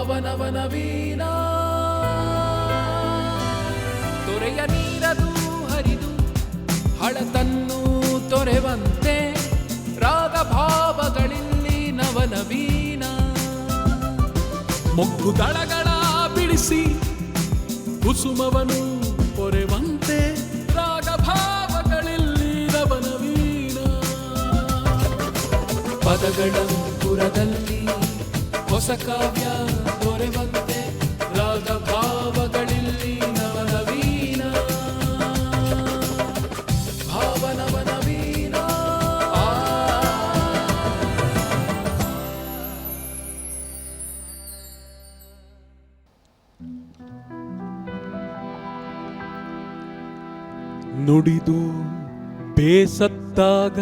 ಭಾವನವನ ವೀಣಾ ತೊರೆಯ ನೀರದು ಹರಿದು ಹಳತನ್ನು ತೊರೆವಂತೆ ರಾಗ ಭಾವಗಳಿಲ್ಲಿ ನವನವೀನ ಮೊಗ್ಗು ದಳಗಳ ಬಿಡಿಸಿ ಕುಸುಮವನು ಪೊರೆವಂತೆ ರಾಗ ಭಾವಗಳಿಲ್ಲಿ ನವನವೀನ ಪದಗಳ ಪುರದಲ್ಲಿ ಹೊಸ ಕಾವ್ಯ ದೊರೆವಂತೆ ರಾಗ ಭಾವಗಳಿಲ್ಲಿ ನವನವೀನ ಭಾವನವನವೀನ ನುಡಿದು ಬೇಸತ್ತಾಗ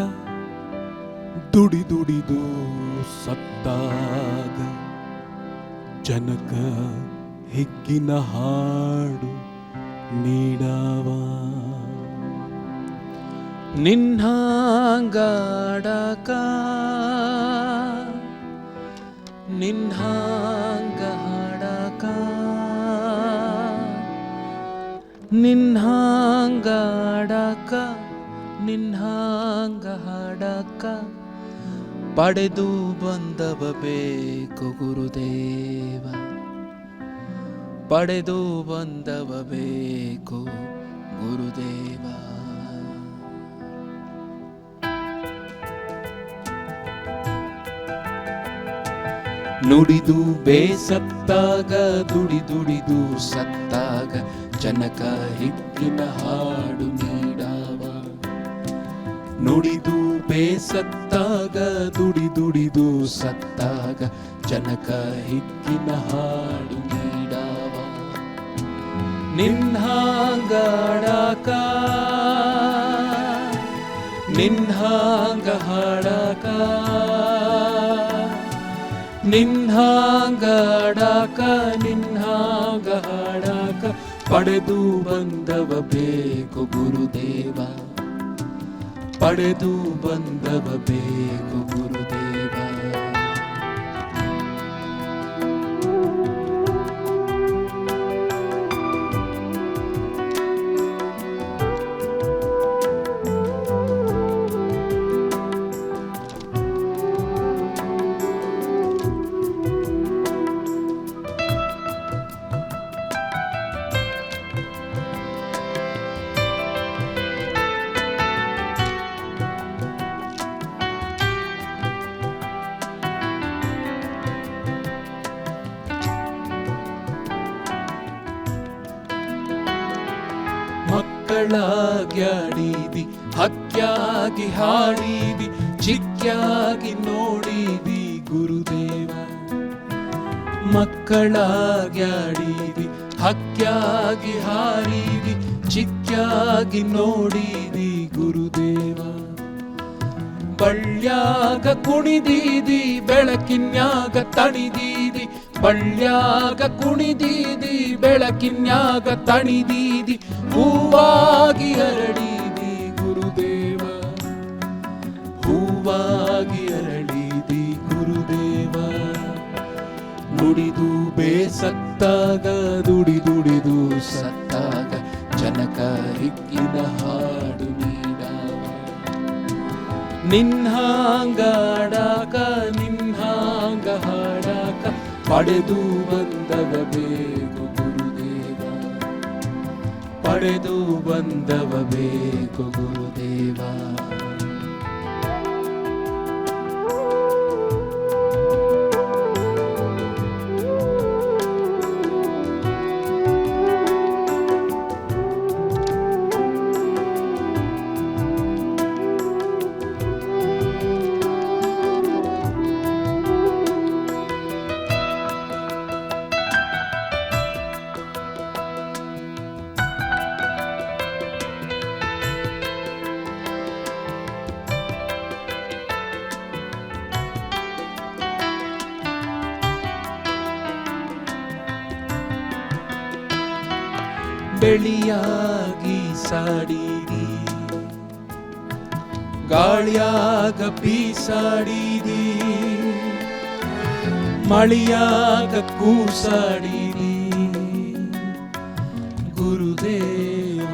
ದುಡಿದುಡಿದು ಸತ್ತಾಗ ಜನಕ ಹಿಗ್ಗಿನ ಹಾಡು ನೀಡವ ನಿನ್ಹಾಂಗಾಡಕ ನಿನ್ಹಾಂಗ ಹಾಡಕ ನಿನ್ಹಾಂಗಾಡಕ ನಿನ್ಹಾಂಗ ಹಾಡಕ ಪಡೆದು ಬಂದವ ಬೇಕು ಗುರುದೇವ ಪಡೆದು ಬಂದವ ಬೇಕು ಗುರುದೇವ ನುಡಿದು ಬೇಸತ್ತಾಗ ದುಡಿದುಡಿದು ಸತ್ತಾಗ ಜನಕ ಹಿಗ್ಗಿನ ಹಾಡು ನೀಡವ ನುಡಿದು ಬೇಸತ್ತಾಗ ದುಡಿದುಡಿದು ಸತ್ತಾಗ ಜನಕ ಹಿಗ್ಗಿನ ಹಾಡು ನೀಡವ ನಿನ್ಹಾಂಗಾಡಕ ನಿನ್ಹಾಂಗ ಹಾಡಕ ನಿನ್ಹಾಂಗಾಡಕ ನಿನ್ಹಾಂಗ ಹಾಡಕ ಪಡೆದು ಬಂದವ ಬೇಕು ಗುರುದೇವ ಪಡೆದು ಬಂದವ ಬೇಕು ಗುರುದೇವ ಮಕ್ಕಳಾಗಿ ಆಡಿದಿ ಹಕ್ಕಾಗಿ ಹಾಡಿದಿ ಚಿಕ್ಕಾಗಿ ನೋಡಿದಿ ಗುರುದೇವ ಮಕ್ಕಳಾಗಿ ಆಡಿದಿ ಹಕ್ಕಾಗಿ ಹಾರಿದಿ ಚಿಕ್ಕಾಗಿ ನೋಡಿದಿ ಗುರುದೇವ ಬಳ್ಳ್ಯಾಗ ಕುಣಿದೀದಿ ಬೆಳಕಿನ್ಯಾಗ ತಣಿದೀದಿ ಬಳ್ಳ್ಯಾಗ ಕುಣಿದೀದಿ ಬೆಳಕಿನ್ಯಾಗ ತಣಿದೀದಿ ಹೂವಾಗಿ ಅರಳಿದಿ ಗುರುದೇವ ಹೂವಾಗಿ ಅರಳಿದಿ ಗುರುದೇವ ನುಡಿದು ಬೇಸತ್ತಾಗ ದುಡಿದುಡಿದು ಸತ್ತಾಗ ಜನಕ ಹಿಗ್ಗಿನ ಹಾಡು ನೀಡವ ನಿನ್ಹಾಂಗಾಡಕ ನಿನ್ಹಾಂಗ ಹಾಡಕ ಪಡೆದು ಬಂದವ ಬೇಕು ಗುರುದೇವ ಪಡೆದು ಬಂದವ ಬೇಕು ಗುರುದೇವ ಬೆಳಿಯಾಗಿ ಸಾಡಿದಿ ಗಾಳಿಯಾಗ ಬೀಸಾಡಿದಿ ಮಳಿಯಾಗ ಕೂಸಾಡಿದಿ ಗುರುದೇವ.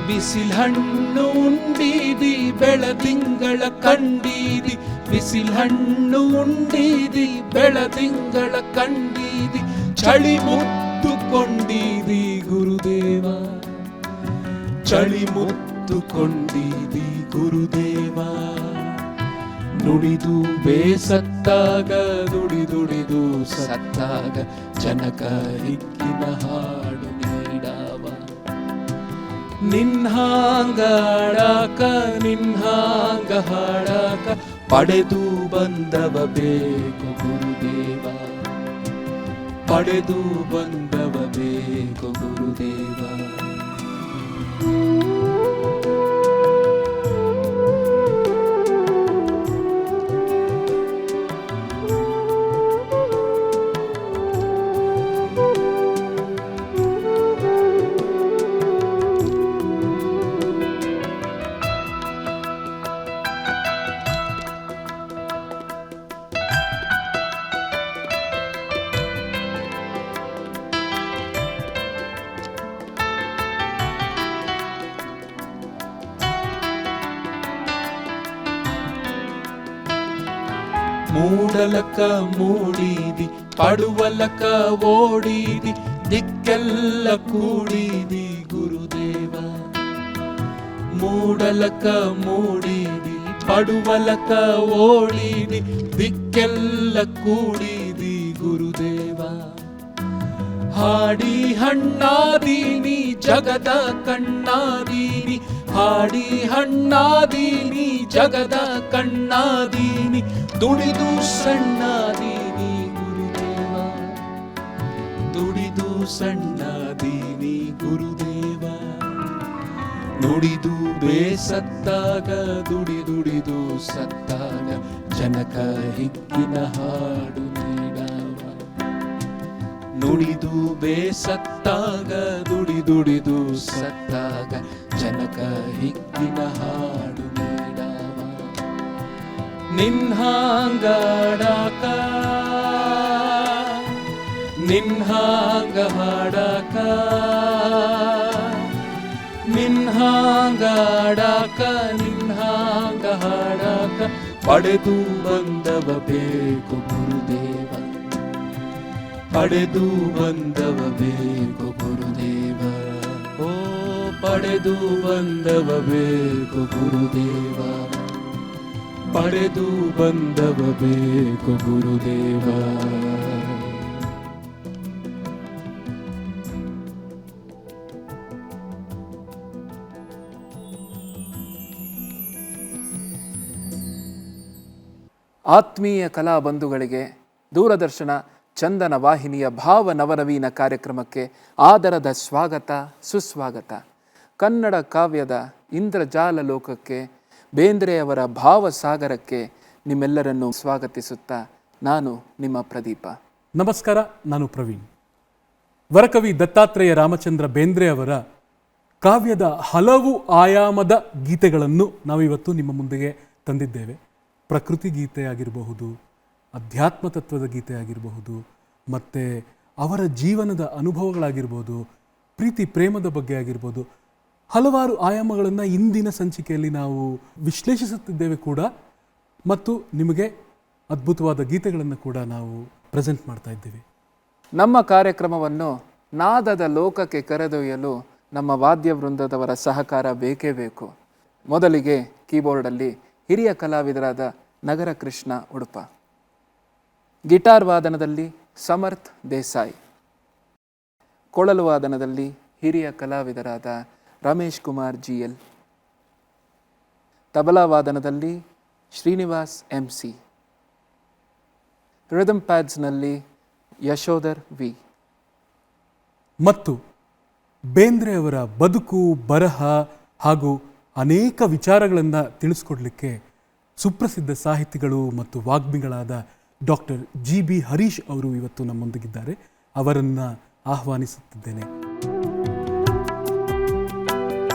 ಬಿಸಿಲ್ ಹಣ್ಣು ಉಂಡಿದಿ ಬೆಳದಿಂಗಳ ಕಂಡೀದಿ, ಬಿಸಿಲ್ ಹಣ್ಣು ಉಂಡಿದಿ ಬೆಳದಿಂಗಳ ಕಂಡೀದಿ, ಚಳಿ ಮುತ್ತುಕೊಂಡಿದಿ ಗುರುದೇವ, ಚಳಿ ಮುತ್ತುಕೊಂಡಿದಿ ಗುರುದೇವ. ನುಡಿದು ಬೇಸತ್ತಾಗ ದುಡಿದುಡಿದು ಸತ್ತಾಗ ಜನಕ ಹಿಕ್ಕಿನ ಹಾಡು ನೀಡಾವ. ನಿನ್ಹಾಂಗ ಹಾಡಾಕ ನಿನ್ಹಾಂಗ ಹಾಡಾಕ ಪಡೆದು ಬಂದವ ಬೇಕು ಗುರುದೇವ, ಪಡೆದು ಬಂದವ ಬೇಕು ಗುರುದೇವ. ಮೂಡಲಕ ಮೂಡಿದಿ ಪಡುವಲಕ ಓಡಿದಿ, ದಿಕ್ಕೆಲ್ಲ ಕೂಡಿದಿ ಗುರುದೇವ. ಮೂಡಲಕ ಮೂಡಿದಿ ಪಡುವಲಕ ಓಡಿದಿ, ದಿಕ್ಕೆಲ್ಲ ಕೂಡಿದಿ ಗುರುದೇವ. ಹಾಡಿ ಹಣ್ಣಾದೀನಿ ಜಗದ ಕಣ್ಣಾದೀನಿ, ಹಾಡಿ ಹಣ್ಣಾದೀನಿ ಜಗದ ಕಣ್ಣಾದೀನಿ, ದುಡಿದು ಸಣ್ಣಾದೀನಿ ಗುರುದೇವ, ದುಡಿದು ಸಣ್ಣಾದೀನಿ ಗುರುದೇವ. ನುಡಿದು ಬೇಸತ್ತಾಗ ದುಡಿದುಡಿದು ಸತ್ತಾಗ ಜನಕ ಹಿಕ್ಕಿನ ಹಾಡು ನೀಡಾವ. ನುಡಿದು ಬೇಸತ್ತಾಗ ದುಡಿದುಡಿದು ಸತ್ತಾಗ ಜನಕ ಹಿಕ್ಕಿನ ಹಾಡು ನೀಡಾವ. ನಿನ್ಹಾಂಗಾಡಾಕ ನಿನ್ಹಾಂಗ ಹಾಡಾಕ ನಿನ್ಹಾಂಗಾಡಾಕ ನಿನ್ಹಾಂಗ ಹಾಡಾಕ ಪಡೆದು ಬಂದವ ಬೇಕು ಗುರುದೇವ, ಪಡೆದು ಬಂದವ ಬೇಕು ಗುರುದೇವ. ಓ ಪಡೆದು ಬಂದವ ಬೇಕು ಗುರುದೇವ, ಪಡೆದು ಬಂದವ ಬೇಕು ಗುರುದೇವ. ಆತ್ಮೀಯ ಕಲಾ ಬಂಧುಗಳಿಗೆ ದೂರದರ್ಶನ ಚಂದನ ವಾಹಿನಿಯ ಭಾವ ನವನವೀನ ಕಾರ್ಯಕ್ರಮಕ್ಕೆ ಆದರದ ಸ್ವಾಗತ ಸುಸ್ವಾಗತ. ಕನ್ನಡ ಕಾವ್ಯದ ಇಂದ್ರಜಾಲ ಲೋಕಕ್ಕೆ, ಬೇಂದ್ರೆಯವರ ಭಾವಸಾಗರಕ್ಕೆ ನಿಮ್ಮೆಲ್ಲರನ್ನು ಸ್ವಾಗತಿಸುತ್ತಾ ನಾನು ನಿಮ್ಮ ಪ್ರದೀಪ. ನಮಸ್ಕಾರ, ನಾನು ಪ್ರವೀಣ್. ವರಕವಿ ದತ್ತಾತ್ರೇಯ ರಾಮಚಂದ್ರ ಬೇಂದ್ರೆ ಅವರ ಕಾವ್ಯದ ಹಲವು ಆಯಾಮದ ಗೀತೆಗಳನ್ನು ನಾವಿವತ್ತು ನಿಮ್ಮ ಮುಂದೆಗೆ ತಂದಿದ್ದೇವೆ. ಪ್ರಕೃತಿ ಗೀತೆ ಆಗಿರಬಹುದು, ಅಧ್ಯಾತ್ಮ ತತ್ವದ ಗೀತೆ ಆಗಿರಬಹುದು, ಮತ್ತು ಅವರ ಜೀವನದ ಅನುಭವಗಳಾಗಿರ್ಬೋದು, ಪ್ರೀತಿ ಪ್ರೇಮದ ಬಗ್ಗೆ ಆಗಿರ್ಬೋದು, ಹಲವಾರು ಆಯಾಮಗಳನ್ನು ಇಂದಿನ ಸಂಚಿಕೆಯಲ್ಲಿ ನಾವು ವಿಶ್ಲೇಷಿಸುತ್ತಿದ್ದೇವೆ ಕೂಡ, ಮತ್ತು ನಿಮಗೆ ಅದ್ಭುತವಾದ ಗೀತೆಗಳನ್ನು ಕೂಡ ನಾವು ಪ್ರೆಸೆಂಟ್ ಮಾಡ್ತಾ ಇದ್ದೇವೆ. ನಮ್ಮ ಕಾರ್ಯಕ್ರಮವನ್ನು ನಾದದ ಲೋಕಕ್ಕೆ ಕರೆದೊಯ್ಯಲು ನಮ್ಮ ವಾದ್ಯ ವೃಂದದವರ ಸಹಕಾರ ಬೇಕೇ ಬೇಕು. ಮೊದಲಿಗೆ ಕೀಬೋರ್ಡಲ್ಲಿ ಹಿರಿಯ ಕಲಾವಿದರಾದ ನಗರ ಕೃಷ್ಣ ಉಡುಪ, ಗಿಟಾರ್ ವಾದನದಲ್ಲಿ ಸಮರ್ಥ್ ದೇಸಾಯಿ, ಕೊಳಲು ವಾದನದಲ್ಲಿ ಹಿರಿಯ ಕಲಾವಿದರಾದ ರಮೇಶ್ ಕುಮಾರ್ GL, ತಬಲಾ ವಾದನದಲ್ಲಿ ಶ್ರೀನಿವಾಸ್ MC, ರಿದಮ್ ಪ್ಯಾಡ್ಸ್ನಲ್ಲಿ ಯಶೋಧರ್ V. ಮತ್ತು ಬೇಂದ್ರೆ ಅವರ ಬದುಕು, ಬರಹ ಹಾಗೂ ಅನೇಕ ವಿಚಾರಗಳನ್ನು ತಿಳಿಸ್ಕೊಡ್ಲಿಕ್ಕೆ ಸುಪ್ರಸಿದ್ಧ ಸಾಹಿತಿಗಳು ಮತ್ತು ವಾಗ್ಮಿಗಳಾದ ಡಾಕ್ಟರ್ GB ಹರೀಶ್ ಅವರು ಇವತ್ತು ನಮ್ಮೊಂದಿಗಿದ್ದಾರೆ. ಅವರನ್ನು ಆಹ್ವಾನಿಸುತ್ತಿದ್ದೇನೆ.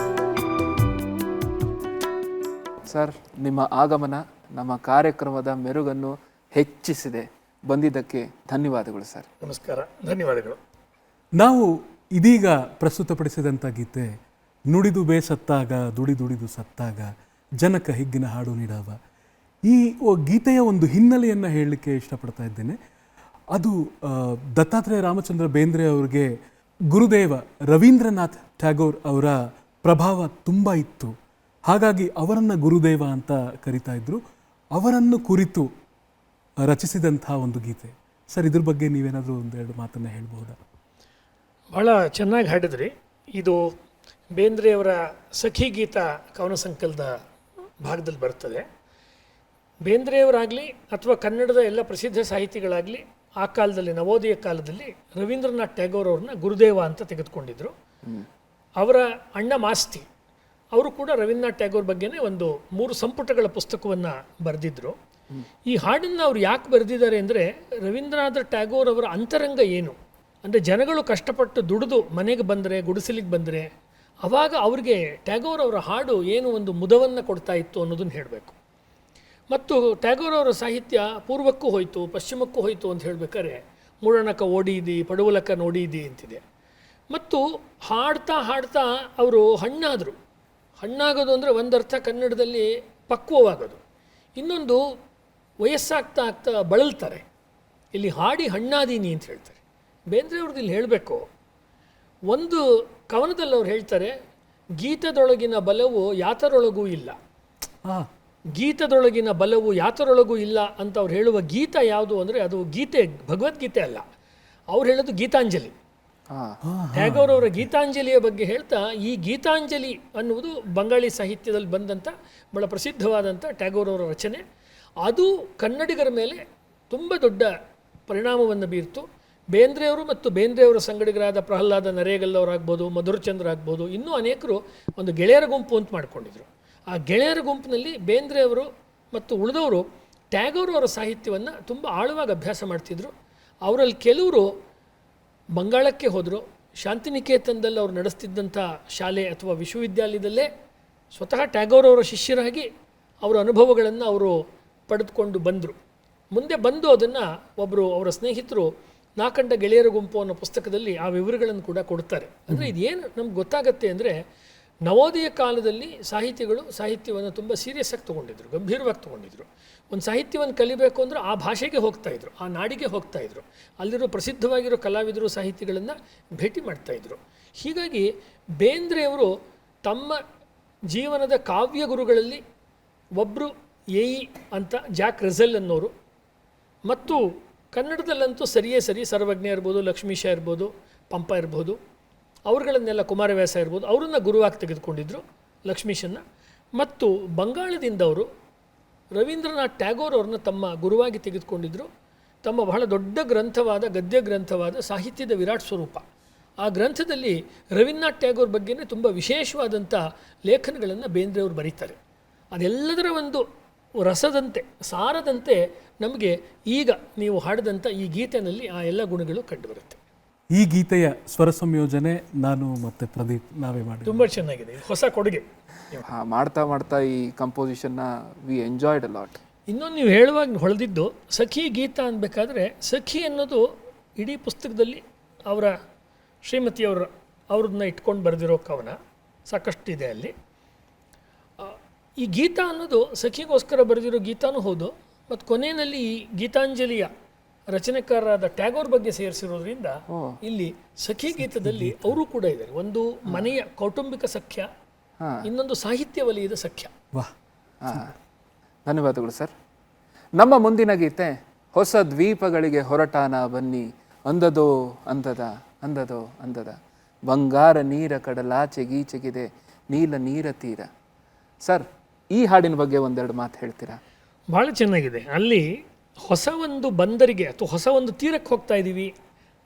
ಸರ್, ನಿಮ್ಮ ಆಗಮನ ನಮ್ಮ ಕಾರ್ಯಕ್ರಮದ ಮೆರುಗನ್ನು ಹೆಚ್ಚಿಸಿದೆ. ಬಂದಿದ್ದಕ್ಕೆ ಧನ್ಯವಾದಗಳು ಸರ್. ನಮಸ್ಕಾರ, ಧನ್ಯವಾದಗಳು. ನಾವು ಇದೀಗ ಪ್ರಸ್ತುತಪಡಿಸಿದಂಥ ಗೀತೆ ನುಡಿದು ಬೇಸತ್ತಾಗ ದುಡಿದು ಸತ್ತಾಗ ಜನಕ ಹಿಗ್ಗಿನ ಹಾಡು ನೀಡವ. ಈ ಗೀತೆಯ ಒಂದು ಹಿನ್ನೆಲೆಯನ್ನು ಹೇಳಲಿಕ್ಕೆ ಇಷ್ಟಪಡ್ತಾ ಇದ್ದೇನೆ. ಅದು ದತ್ತಾತ್ರೇಯ ರಾಮಚಂದ್ರ ಬೇಂದ್ರೆ ಅವರಿಗೆ ಗುರುದೇವ ರವೀಂದ್ರನಾಥ್ ಟ್ಯಾಗೋರ್ ಅವರ ಪ್ರಭಾವ ತುಂಬ ಇತ್ತು. ಹಾಗಾಗಿ ಅವರನ್ನು ಗುರುದೇವ ಅಂತ ಕರಿತಾ ಇದ್ರು. ಅವರನ್ನು ಕುರಿತು ರಚಿಸಿದಂಥ ಒಂದು ಗೀತೆ ಸರ್. ಇದ್ರ ಬಗ್ಗೆ ನೀವೇನಾದರೂ ಒಂದೆರಡು ಮಾತನ್ನು ಹೇಳ್ಬೋದಾ? ಭಾಳ ಚೆನ್ನಾಗಿ ಹಾಡಿದ್ರಿ. ಇದು ಬೇಂದ್ರೆಯವರ ಸಖಿ ಗೀತ ಕವನ ಸಂಕಲನದ ಭಾಗದಲ್ಲಿ ಬರ್ತದೆ. ಬೇಂದ್ರೆಯವರಾಗಲಿ ಅಥವಾ ಕನ್ನಡದ ಎಲ್ಲ ಪ್ರಸಿದ್ಧ ಸಾಹಿತಿಗಳಾಗಲಿ ಆ ಕಾಲದಲ್ಲಿ, ನವೋದಯ ಕಾಲದಲ್ಲಿ ರವೀಂದ್ರನಾಥ್ ಟ್ಯಾಗೋರ್ ಅವ್ರನ್ನ ಗುರುದೇವ ಅಂತ ತೆಗೆದುಕೊಂಡಿದ್ರು. ಅವರ ಅಣ್ಣ ಮಾಸ್ತಿ ಅವರು ಕೂಡ ರವೀಂದ್ರನಾಥ್ ಟ್ಯಾಗೋರ್ ಬಗ್ಗೆನೇ ಒಂದು 3 ಸಂಪುಟಗಳ ಪುಸ್ತಕವನ್ನು ಬರೆದಿದ್ರು. ಈ ಹಾಡನ್ನು ಅವ್ರು ಯಾಕೆ ಬರೆದಿದ್ದಾರೆ ಅಂದರೆ, ರವೀಂದ್ರನಾಥ್ ಟ್ಯಾಗೋರ್ ಅವರ ಅಂತರಂಗ ಏನು ಅಂದರೆ, ಜನಗಳು ಕಷ್ಟಪಟ್ಟು ದುಡಿದು ಮನೆಗೆ ಬಂದರೆ, ಗುಡಿಸಲಿಗೆ ಬಂದರೆ, ಆವಾಗ ಅವ್ರಿಗೆ ಟ್ಯಾಗೋರ್ ಅವರ ಹಾಡು ಏನು ಒಂದು ಮುದವನ್ನು ಕೊಡ್ತಾ ಇತ್ತು ಅನ್ನೋದನ್ನು ಹೇಳಬೇಕು. ಮತ್ತು ಟ್ಯಾಗೋರ್ ಅವರ ಸಾಹಿತ್ಯ ಪೂರ್ವಕ್ಕೂ ಹೋಯಿತು, ಪಶ್ಚಿಮಕ್ಕೂ ಹೋಯಿತು ಅಂತ ಹೇಳಬೇಕಾದ್ರೆ ಮೂಡಣಕ ಓಡಿದಿ ಪಡುವಲಕ ನೋಡಿದಿ ಅಂತಿದೆ. ಮತ್ತು ಹಾಡ್ತಾ ಹಾಡ್ತಾ ಅವರು ಹಣ್ಣಾಗೋದು ಅಂದರೆ ಒಂದರ್ಥ ಕನ್ನಡದಲ್ಲಿ ಪಕ್ವವಾಗೋದು, ಇನ್ನೊಂದು ವಯಸ್ಸಾಗ್ತಾ ಆಗ್ತಾ ಬಳಲ್ತಾರೆ. ಇಲ್ಲಿ ಹಾಡಿ ಹಣ್ಣಾದೀನಿ ಅಂತ ಹೇಳ್ತಾರೆ. ಬೇಂದ್ರೆ ಅವ್ರದ್ದು ಇಲ್ಲಿ ಹೇಳಬೇಕು, ಒಂದು ಕವನದಲ್ಲಿ ಅವ್ರು ಹೇಳ್ತಾರೆ, ಗೀತದೊಳಗಿನ ಬಲವು ಯಾತರೊಳಗೂ ಇಲ್ಲ. ಗೀತದೊಳಗಿನ ಬಲವು ಯಾತರೊಳಗೂ ಇಲ್ಲ ಅಂತ ಅವ್ರು ಹೇಳುವ ಗೀತ ಯಾವುದು ಅಂದರೆ ಅದು ಗೀತೆ, ಭಗವದ್ಗೀತೆ ಅಲ್ಲ. ಅವ್ರು ಹೇಳೋದು ಗೀತಾಂಜಲಿ. ಟ್ಯಾಗೋರ್ ಅವರ ಗೀತಾಂಜಲಿಯ ಬಗ್ಗೆ ಹೇಳ್ತಾ, ಈ ಗೀತಾಂಜಲಿ ಅನ್ನುವುದು ಬಂಗಾಳಿ ಸಾಹಿತ್ಯದಲ್ಲಿ ಬಂದಂಥ ಬಹಳ ಪ್ರಸಿದ್ಧವಾದಂಥ ಟ್ಯಾಗೋರ್ ಅವರ ರಚನೆ. ಅದು ಕನ್ನಡಿಗರ ಮೇಲೆ ತುಂಬ ದೊಡ್ಡ ಪರಿಣಾಮವನ್ನು ಬೀರ್ತು. ಬೇಂದ್ರೆಯವರು ಮತ್ತು ಬೇಂದ್ರೆಯವರ ಸಂಗಡಿಗರಾದ ಪ್ರಹ್ಲಾದ ನರೇಗಲ್ಲವರಾಗ್ಬೋದು, ಮಧುರಚಂದ್ರ ಆಗ್ಬೋದು, ಇನ್ನೂ ಅನೇಕರು ಒಂದು ಗೆಳೆಯರ ಗುಂಪು ಅಂತ ಮಾಡಿಕೊಂಡಿದ್ರು. ಆ ಗೆಳೆಯರ ಗುಂಪಿನಲ್ಲಿ ಬೇಂದ್ರೆಯವರು ಮತ್ತು ಉಳಿದವರು ಟ್ಯಾಗೋರ್ ಅವರ ಸಾಹಿತ್ಯವನ್ನು ತುಂಬ ಆಳವಾಗಿ ಅಭ್ಯಾಸ ಮಾಡ್ತಿದ್ರು. ಅವರಲ್ಲಿ ಕೆಲವರು ಬಂಗಾಳಕ್ಕೆ ಹೋದರು. ಶಾಂತಿನಿಕೇತನದಲ್ಲಿ ಅವರು ನಡೆಸ್ತಿದ್ದಂಥ ಶಾಲೆ ಅಥವಾ ವಿಶ್ವವಿದ್ಯಾಲಯದಲ್ಲೇ ಸ್ವತಃ ಟ್ಯಾಗೋರ್ ಅವರ ಶಿಷ್ಯರಾಗಿ ಅವರ ಅನುಭವಗಳನ್ನು ಅವರು ಪಡೆದುಕೊಂಡು ಬಂದರು. ಮುಂದೆ ಬಂದು ಅದನ್ನು ಒಬ್ಬರು ಅವರ ಸ್ನೇಹಿತರು ನಾಕಂಡ ಗೆಳೆಯರ ಗುಂಪು ಅನ್ನೋ ಪುಸ್ತಕದಲ್ಲಿ ಆ ವಿವರಗಳನ್ನು ಕೂಡ ಕೊಡ್ತಾರೆ. ಅಂದರೆ ಇದೇನು ನಮ್ಗೆ ಗೊತ್ತಾಗತ್ತೆ ಅಂದರೆ, ನವೋದಯ ಕಾಲದಲ್ಲಿ ಸಾಹಿತಿಗಳು ಸಾಹಿತ್ಯವನ್ನು ತುಂಬ ಸೀರಿಯಸ್ ಆಗಿ ತೊಗೊಂಡಿದ್ರು, ಗಂಭೀರವಾಗಿ ತೊಗೊಂಡಿದ್ರು. ಒಂದು ಸಾಹಿತ್ಯವನ್ನು ಕಲಿಬೇಕು ಅಂದರೆ ಆ ಭಾಷೆಗೆ ಹೋಗ್ತಾಯಿದ್ರು, ಆ ನಾಡಿಗೆ ಹೋಗ್ತಾಯಿದ್ರು, ಅಲ್ಲಿರೋ ಪ್ರಸಿದ್ಧವಾಗಿರೋ ಕಲಾವಿದರು ಸಾಹಿತಿಗಳನ್ನು ಭೇಟಿ ಮಾಡ್ತಾಯಿದ್ರು. ಹೀಗಾಗಿ ಬೇಂದ್ರೆಯವರು ತಮ್ಮ ಜೀವನದ ಕಾವ್ಯ ಗುರುಗಳಲ್ಲಿ ಒಬ್ಬರು ಅಂತ ಜಾಕ್ ರೆಸೆಲ್ ಅನ್ನೋರು, ಮತ್ತು ಕನ್ನಡದಲ್ಲಂತೂ ಸರಿಯೇ ಸರಿ ಸರ್ವಜ್ಞ ಇರ್ಬೋದು, ಲಕ್ಷ್ಮೀಶ ಇರ್ಬೋದು, ಪಂಪ ಇರ್ಬೋದು, ಅವ್ರುಗಳನ್ನೆಲ್ಲ ಕುಮಾರವ್ಯಾಸ ಇರ್ಬೋದು, ಅವರನ್ನು ಗುರುವಾಗಿ ತೆಗೆದುಕೊಂಡಿದ್ದರು ಲಕ್ಷ್ಮೀಶನ್ನು. ಮತ್ತು ಬಂಗಾಳದಿಂದ ಅವರು ರವೀಂದ್ರನಾಥ್ ಟ್ಯಾಗೋರ್ ಅವ್ರನ್ನ ತಮ್ಮ ಗುರುವಾಗಿ ತೆಗೆದುಕೊಂಡಿದ್ದರು. ತಮ್ಮ ಬಹಳ ದೊಡ್ಡ ಗ್ರಂಥವಾದ ಗದ್ಯ ಗ್ರಂಥವಾದ ಸಾಹಿತ್ಯದ ವಿರಾಟ್ ಸ್ವರೂಪ, ಆ ಗ್ರಂಥದಲ್ಲಿ ರವೀಂದ್ರನಾಥ್ ಟ್ಯಾಗೋರ್ ಬಗ್ಗೆನೇ ತುಂಬ ವಿಶೇಷವಾದಂಥ ಲೇಖನಗಳನ್ನು ಬೇಂದ್ರೆಯವರು ಬರೀತಾರೆ. ಅದೆಲ್ಲದರ ಒಂದು ರಸದಂತೆ, ಸಾರದಂತೆ ನಮಗೆ ಈಗ ನೀವು ಹಾಡಿದಂಥ ಈ ಗೀತೆಯಲ್ಲಿ ಆ ಎಲ್ಲ ಗುಣಗಳು ಕಂಡುಬರುತ್ತೆ. ಈ ಗೀತೆಯ ಸ್ವರ ಸಂಯೋಜನೆ ನಾನು ಮತ್ತು ಪ್ರದೀಪ್ ನಾವೇ ಮಾಡಿ ತುಂಬ ಚೆನ್ನಾಗಿದೆ, ಹೊಸ ಕೊಡುಗೆ. ಮಾಡ್ತಾ ಮಾಡ್ತಾ ಈ ಕಂಪೋಸಿಷನ್ನ ವಿ ಎಂಜಾಯ್ಡ್ ಅ ಲಾಟ್. ಇನ್ನೊಂದು ನೀವು ಹೇಳುವಾಗ ಹೊಳೆದಿದ್ದು ಸಖಿ ಗೀತ ಅನ್ಬೇಕಾದ್ರೆ, ಸಖಿ ಅನ್ನೋದು ಇಡೀ ಪುಸ್ತಕದಲ್ಲಿ ಅವರ ಅವ್ರನ್ನ ಇಟ್ಕೊಂಡು ಬರೆದಿರೋ ಕವನ ಸಾಕಷ್ಟಿದೆ ಅಲ್ಲಿ. ಈ ಗೀತ ಅನ್ನೋದು ಸಖಿಗೋಸ್ಕರ ಬರೆದಿರೋ ಗೀತಾನೂ ಹೌದು, ಮತ್ತು ಕೊನೆಯಲ್ಲಿ ಈ ಗೀತಾಂಜಲಿಯ ರಚನೆಕಾರರಾದ ಟ್ಯಾಗೋರ್ ಬಗ್ಗೆ ಸೇರಿಸಿರೋದ್ರಿಂದ ಇಲ್ಲಿ ಸಖಿ ಗೀತದಲ್ಲಿ ಅವರು ಕೂಡ ಇದ್ದಾರೆ. ಒಂದು ಮನೆಯ ಕೌಟುಂಬಿಕ ಸಖ್ಯ, ಇನ್ನೊಂದು ಸಾಹಿತ್ಯ ವಲಯದ ಸಖ್ಯ. ಧನ್ಯವಾದಗಳು ಸರ್. ನಮ್ಮ ಮುಂದಿನ ಗೀತೆ ಹೊಸ ದ್ವೀಪಗಳಿಗೆ ಹೊರಟಾನ ಬನ್ನಿ, ಅಂದದೋ ಅಂದದ ಅಂದದೋ ಅಂದದ, ಬಂಗಾರ ನೀರ ಕಡಲಾಚೆ ಗೀಚೆಗಿದೆ ನೀಲ ನೀರ ತೀರ. ಸರ್, ಈ ಹಾಡಿನ ಬಗ್ಗೆ ಒಂದೆರಡು ಮಾತು ಹೇಳ್ತೀರಾ? ಭಾಳ ಚೆನ್ನಾಗಿದೆ. ಅಲ್ಲಿ ಹೊಸ ಒಂದು ಬಂದರಿಗೆ ಅಥವಾ ಹೊಸ ಒಂದು ತೀರಕ್ಕೆ ಹೋಗ್ತಾ ಇದ್ದೀವಿ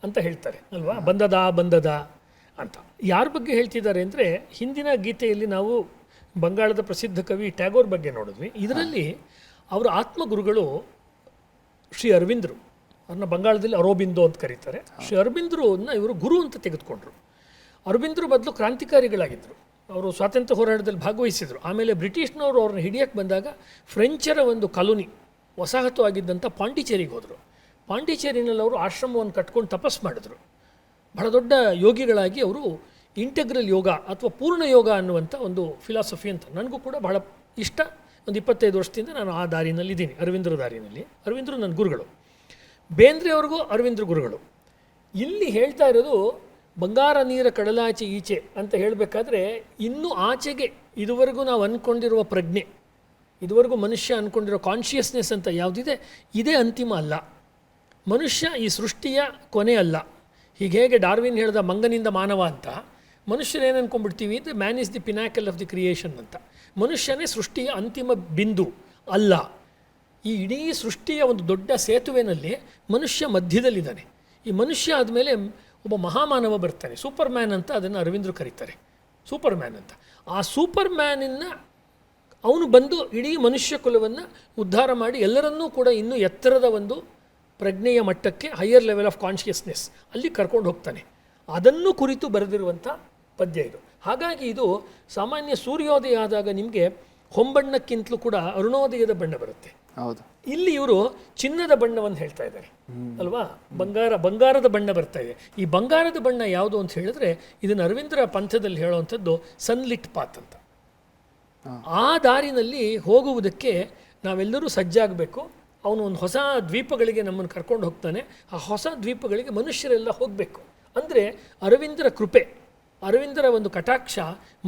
ಅಂತ ಹೇಳ್ತಾರೆ ಅಲ್ವಾ, ಬಂದದ ಅಂತ. ಯಾರ ಬಗ್ಗೆ ಹೇಳ್ತಿದ್ದಾರೆ ಅಂದರೆ, ಹಿಂದಿನ ಗೀತೆಯಲ್ಲಿ ನಾವು ಬಂಗಾಳದ ಪ್ರಸಿದ್ಧ ಕವಿ ಟ್ಯಾಗೋರ್ ಬಗ್ಗೆ ನೋಡಿದ್ವಿ. ಇದರಲ್ಲಿ ಅವರ ಆತ್ಮಗುರುಗಳು ಶ್ರೀ ಅರವಿಂದರು, ಅವ್ರನ್ನ ಬಂಗಾಳದಲ್ಲಿ ಅರೋಬಿಂದೋ ಅಂತ ಕರೀತಾರೆ. ಶ್ರೀ ಅರವಿಂದರನ್ನ ಇವರು ಗುರು ಅಂತ ತೆಗೆದುಕೊಂಡ್ರು. ಅರವಿಂದರು ಬದಲು ಕ್ರಾಂತಿಕಾರಿಗಳಾಗಿದ್ದರು. ಅವರು ಸ್ವಾತಂತ್ರ್ಯ ಹೋರಾಟದಲ್ಲಿ ಭಾಗವಹಿಸಿದರು. ಆಮೇಲೆ ಬ್ರಿಟಿಷ್ನವರು ಅವ್ರನ್ನ ಹಿಡಿಯಕ್ಕೆ ಬಂದಾಗ ಫ್ರೆಂಚರ ಒಂದು ಕಾಲೋನಿ ವಸಾಹತು ಆಗಿದ್ದಂಥ ಪಾಂಡಿಚೇರಿಗೆ ಹೋದರು. ಪಾಂಡಿಚೇರಿನಲ್ಲಿ ಅವರು ಆಶ್ರಮವನ್ನು ಕಟ್ಕೊಂಡು ತಪಸ್ಸು ಮಾಡಿದ್ರು. ಬಹಳ ದೊಡ್ಡ ಯೋಗಿಗಳಾಗಿ ಅವರು ಇಂಟೆಗ್ರಲ್ ಯೋಗ ಅಥವಾ ಪೂರ್ಣ ಯೋಗ ಅನ್ನುವಂಥ ಒಂದು ಫಿಲಾಸಫಿ ಅಂತ ನನಗೂ ಕೂಡ ಬಹಳ ಇಷ್ಟ. ಒಂದು 25 ವರ್ಷದಿಂದ ನಾನು ಆ ದಾರಿನಲ್ಲಿ ಇದ್ದೀನಿ, ಅರವಿಂದ್ರ ದಾರಿನಲ್ಲಿ. ಅರವಿಂದರು ನನ್ನ ಗುರುಗಳು, ಬೇಂದ್ರೆಯವ್ರಿಗೂ ಅರವಿಂದ್ರ ಗುರುಗಳು. ಇಲ್ಲಿ ಹೇಳ್ತಾ ಇರೋದು ಬಂಗಾರ ನೀರ ಕಡಲಾಚೆ ಈಚೆ ಅಂತ ಹೇಳಬೇಕಾದ್ರೆ ಇನ್ನೂ ಆಚೆಗೆ ಇದುವರೆಗೂ ನಾವು ಅಂದ್ಕೊಂಡಿರುವ ಪ್ರಜ್ಞೆ, ಇದುವರೆಗೂ ಮನುಷ್ಯ ಅಂದ್ಕೊಂಡಿರೋ ಕಾನ್ಷಿಯಸ್ನೆಸ್ ಅಂತ ಯಾವುದಿದೆ ಇದೇ ಅಂತಿಮ ಅಲ್ಲ. ಮನುಷ್ಯ ಈ ಸೃಷ್ಟಿಯ ಕೊನೆ ಅಲ್ಲ. ಹೀಗೆ ಹೇಗೆ ಡಾರ್ವಿನ್ ಹೇಳಿದ ಮಂಗನಿಂದ ಮಾನವ ಅಂತ, ಮನುಷ್ಯನೇನು ಅಂದ್ಕೊಂಡ್ಬಿಡ್ತೀವಿ ಅಂದರೆ man is the pinnacle of the creation ಅಂತ. ಮನುಷ್ಯನೇ ಸೃಷ್ಟಿಯ ಅಂತಿಮ ಬಿಂದು ಅಲ್ಲ. ಈ ಇಡೀ ಸೃಷ್ಟಿಯ ಒಂದು ದೊಡ್ಡ ಸೇತುವೆನಲ್ಲಿ ಮನುಷ್ಯ ಮಧ್ಯದಲ್ಲಿದ್ದಾನೆ. ಈ ಮನುಷ್ಯ ಆದಮೇಲೆ ಒಬ್ಬ ಮಹಾಮಾನವ ಬರ್ತಾನೆ, ಸೂಪರ್ ಮ್ಯಾನ್ ಅಂತ ಅದನ್ನು ಅರವಿಂದರು ಕರೀತಾರೆ, ಸೂಪರ್ ಮ್ಯಾನ್ ಅಂತ. ಆ ಸೂಪರ್ ಮ್ಯಾನನ್ನು ಅವನು ಬಂದು ಇಡೀ ಮನುಷ್ಯ ಕುಲವನ್ನು ಉದ್ಧಾರ ಮಾಡಿ ಎಲ್ಲರನ್ನೂ ಕೂಡ ಇನ್ನೂ ಎತ್ತರದ ಒಂದು ಪ್ರಜ್ಞೆಯ ಮಟ್ಟಕ್ಕೆ, ಹೈಯರ್ ಲೆವೆಲ್ ಆಫ್ ಕಾನ್ಷಿಯಸ್ನೆಸ್ ಅಲ್ಲಿ ಕರ್ಕೊಂಡು ಹೋಗ್ತಾನೆ. ಅದನ್ನು ಕುರಿತು ಬರೆದಿರುವಂಥ ಪದ್ಯ ಇದು. ಹಾಗಾಗಿ ಇದು ಸಾಮಾನ್ಯ ಸೂರ್ಯೋದಯ ಆದಾಗ ನಿಮಗೆ ಹೊಂಬಣ್ಣಕ್ಕಿಂತಲೂ ಕೂಡ ಅರುಣೋದಯದ ಬಣ್ಣ ಬರುತ್ತೆ. ಹೌದು. ಇಲ್ಲಿ ಇವರು ಚಿನ್ನದ ಬಣ್ಣವನ್ನು ಹೇಳ್ತಾ ಇದ್ದಾರೆ ಅಲ್ವಾ, ಬಂಗಾರದ ಬಣ್ಣ ಬರ್ತಾ ಇದೆ. ಈ ಬಂಗಾರದ ಬಣ್ಣ ಯಾವುದು ಅಂತ ಹೇಳಿದ್ರೆ ಇದನ್ನು ಅರವಿಂದ್ರ ಪಂಥದಲ್ಲಿ ಹೇಳುವಂಥದ್ದು ಸನ್ಲಿಟ್ ಪಾತ್ ಅಂತ. ಆ ದಾರಿನಲ್ಲಿ ಹೋಗುವುದಕ್ಕೆ ನಾವೆಲ್ಲರೂ ಸಜ್ಜಾಗಬೇಕು. ಅವನು ಒಂದು ಹೊಸ ದ್ವೀಪಗಳಿಗೆ ನಮ್ಮನ್ನು ಕರ್ಕೊಂಡು ಹೋಗ್ತಾನೆ. ಆ ಹೊಸ ದ್ವೀಪಗಳಿಗೆ ಮನುಷ್ಯರೆಲ್ಲ ಹೋಗಬೇಕು. ಅಂದರೆ ಅರವಿಂದರ ಕೃಪೆ, ಅರವಿಂದರ ಒಂದು ಕಟಾಕ್ಷ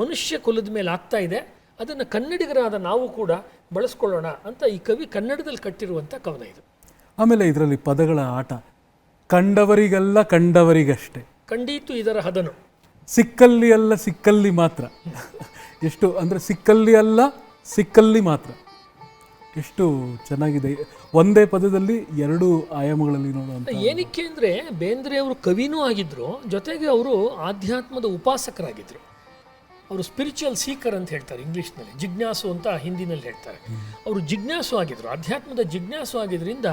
ಮನುಷ್ಯ ಕುಲದ ಮೇಲೆ ಆಗ್ತಾ ಇದೆ. ಅದನ್ನು ಕನ್ನಡಿಗರಾದ ನಾವು ಕೂಡ ಬಳಸ್ಕೊಳ್ಳೋಣ ಅಂತ ಈ ಕವಿ ಕನ್ನಡದಲ್ಲಿ ಕಟ್ಟಿರುವಂಥ ಕವನ ಇದು. ಆಮೇಲೆ ಇದರಲ್ಲಿ ಪದಗಳ ಆಟ, ಕಂಡವರಿಗೆಲ್ಲ ಕಂಡವರಿಗಷ್ಟೇ, ಖಂಡಿತು ಇದರ ಹದನು, ಸಿಕ್ಕಲ್ಲಿ ಅಲ್ಲ ಸಿಕ್ಕಲ್ಲಿ ಮಾತ್ರ. ಎಷ್ಟು ಅಂದರೆ ಸಿಕ್ಕಲ್ಲಿ ಅಲ್ಲ ಸಿಕ್ಕಲ್ಲಿ ಮಾತ್ರ. ಎಷ್ಟು ಚೆನ್ನಾಗಿದೆ, ಒಂದೇ ಪದದಲ್ಲಿ ಎರಡು ಆಯಾಮಗಳಲ್ಲಿ ನೋಡುವಂಥ. ಏನಕ್ಕೆ ಅಂದರೆ ಬೇಂದ್ರೆ ಅವರು ಕವಿನೂ ಆಗಿದ್ದರು, ಜೊತೆಗೆ ಅವರು ಆಧ್ಯಾತ್ಮದ ಉಪಾಸಕರಾಗಿದ್ದರು. ಅವರು ಸ್ಪಿರಿಚುವಲ್ ಸೀಕರ್ ಅಂತ ಹೇಳ್ತಾರೆ ಇಂಗ್ಲೀಷ್ನಲ್ಲಿ, ಜಿಜ್ಞಾಸು ಅಂತ ಹಿಂದಿನಲ್ಲಿ ಹೇಳ್ತಾರೆ. ಅವರು ಜಿಜ್ಞಾಸು ಆಗಿದ್ದರು, ಆಧ್ಯಾತ್ಮದ ಜಿಜ್ಞಾಸು ಆಗಿದ್ದರಿಂದ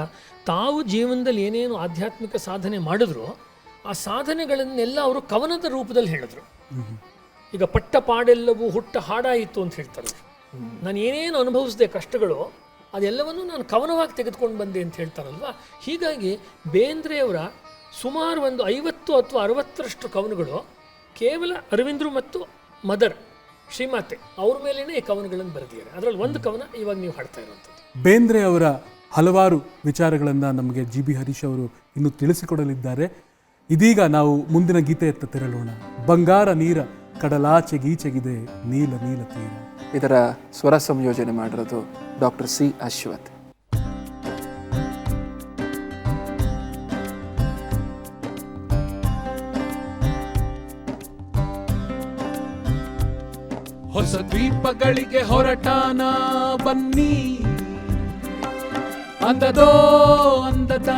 ತಾವು ಜೀವನದಲ್ಲಿ ಏನೇನು ಆಧ್ಯಾತ್ಮಿಕ ಸಾಧನೆ ಮಾಡಿದ್ರು ಆ ಸಾಧನೆಗಳನ್ನೆಲ್ಲ ಅವರು ಕವನದ ರೂಪದಲ್ಲಿ ಹೇಳಿದ್ರು. ಈಗ ಪಟ್ಟ ಪಾಡೆಲ್ಲವೂ ಹುಟ್ಟ ಹಾಡಾಯಿತು ಅಂತ ಹೇಳ್ತಾರೆ. ನಾನು ಏನೇನು ಅನುಭವಿಸಿದೆ ಕಷ್ಟಗಳು ಅದೆಲ್ಲವನ್ನೂ ನಾನು ಕವನವಾಗಿ ತೆಗೆದುಕೊಂಡು ಬಂದೆ ಅಂತ ಹೇಳ್ತಾರಲ್ವ. ಹೀಗಾಗಿ ಬೇಂದ್ರೆಯವರ ಸುಮಾರು ಒಂದು 50 ಅಥವಾ 60ರಷ್ಟು ಕವನಗಳು ಕೇವಲ ಅರವಿಂದರು ಮತ್ತು ಮದರ್ ಶ್ರೀಮಾತೆ ಅವ್ರ ಮೇಲೇ ಈ ಕವನಗಳನ್ನು ಬರೆದಿದ್ದಾರೆ. ಅದರಲ್ಲಿ ಒಂದು ಕವನ ಇವಾಗ ನೀವು ಹಾಡ್ತಾ ಇರುವಂಥದ್ದು. ಬೇಂದ್ರೆ ಅವರ ಹಲವಾರು ವಿಚಾರಗಳನ್ನು ನಮಗೆ ಜಿ ಬಿ ಹರೀಶ್ ಅವರು ಇನ್ನು ತಿಳಿಸಿಕೊಡಲಿದ್ದಾರೆ. ಇದೀಗ ನಾವು ಮುಂದಿನ ಗೀತೆಯತ್ತ ತೆರಳೋಣ. ಬಂಗಾರ ನೀರ ಕಡಲಾಚೆ ಗೀಚೆಗಿದೆ ನೀಲ ನೀಲ ತೀರ. ಇದರ ಸ್ವರ ಸಂಯೋಜನೆ ಮಾಡಿರೋದು ಡಾಕ್ಟರ್ ಸಿ ಅಶ್ವಥ್. ಹೊಸ ದ್ವೀಪಗಳಿಗೆ ಹೊರಟಾನ ಬನ್ನಿ, ಅಂದದೋ ಅಂದದ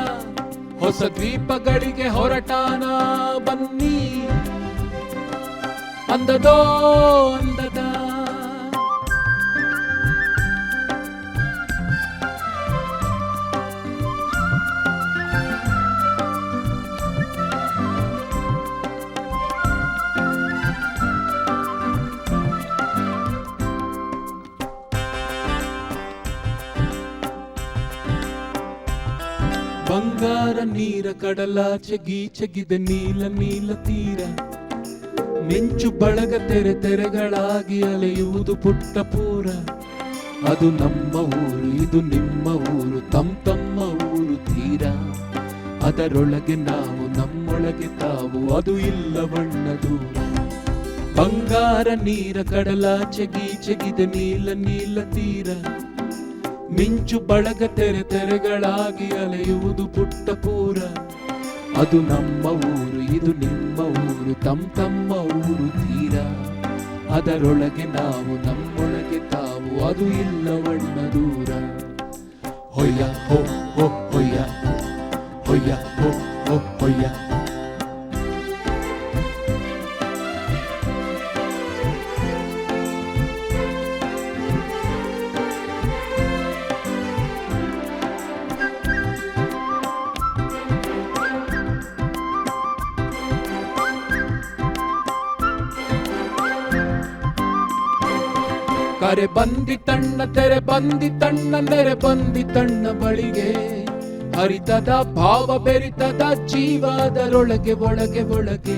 ಹೊಸ ದ್ವೀಪಗಳಿಗೆ ಹೊರಟಾನ ಬನ್ನಿ, ಅಂದದೋ ಅಂದದ ಬಂಗಾರ ನೀರ ಕಡಲಾಚೆ ಗೀಚೆಗಿದೆ ನೀಲ ನೀಲ ತೀರ, ಮಿಂಚು ಬಳಗ ತೆರೆ ತೆರೆಗಳಾಗಿ ಅಲೆಯುವುದು ಪುಟ್ಟ ಪೂರ. ಅದು ನಮ್ಮ ಊರು, ಇದು ನಿಮ್ಮ ಊರು, ತಮ್ಮ ಊರು ತೀರ. ಅದರೊಳಗೆ ನಾವು, ನಮ್ಮೊಳಗೆ ತಾವು, ಅದು ಇಲ್ಲ ಬಣ್ಣ ದೂರ. ಬಂಗಾರ ನೀರ ಕಡಲಾಚೆ ಗೀಚೆಗಿದೆ ನೀಲ ನೀಲ ತೀರ, ಮಿಂಚು ಬಳಗ ತೆರೆ ತೆರೆಗಳಾಗಿ ಅಲೆಯುವುದು ಪುಟ್ಟ ಪೂರ. ಅದು ನಮ್ಮ ಊರು, ಇದು ನಿಮ್ಮ ಊರು, ತಮ್ಮ ಊರು ತೀರ. ಅದರೊಳಗೆ ನಾವು, ನಮ್ಮೊಳಗೆ ತಾವು, ಅದು ಇಲ್ಲ ಬಣ್ಣ ದೂರ. ಹೊಯ್ಯ ಹೋ ಹೋ ಹೊಯ್ಯ, ಹೊಯ್ಯ ಹೋ ಹೋ ಹೊಯ್ಯ. ಕರೆ ಬಂದಿತಣ್ಣ ತೆರೆ ಬಂದಿತಣ್ಣ ನೆರೆ ಬಂದಿತಣ್ಣ ಬಳಿಗೆ ಹರಿತದ ಭಾವ ಬೆರಿತದ ಜೀವದರೊಳಗೆ ಒಳಗೆ ಒಳಗೆ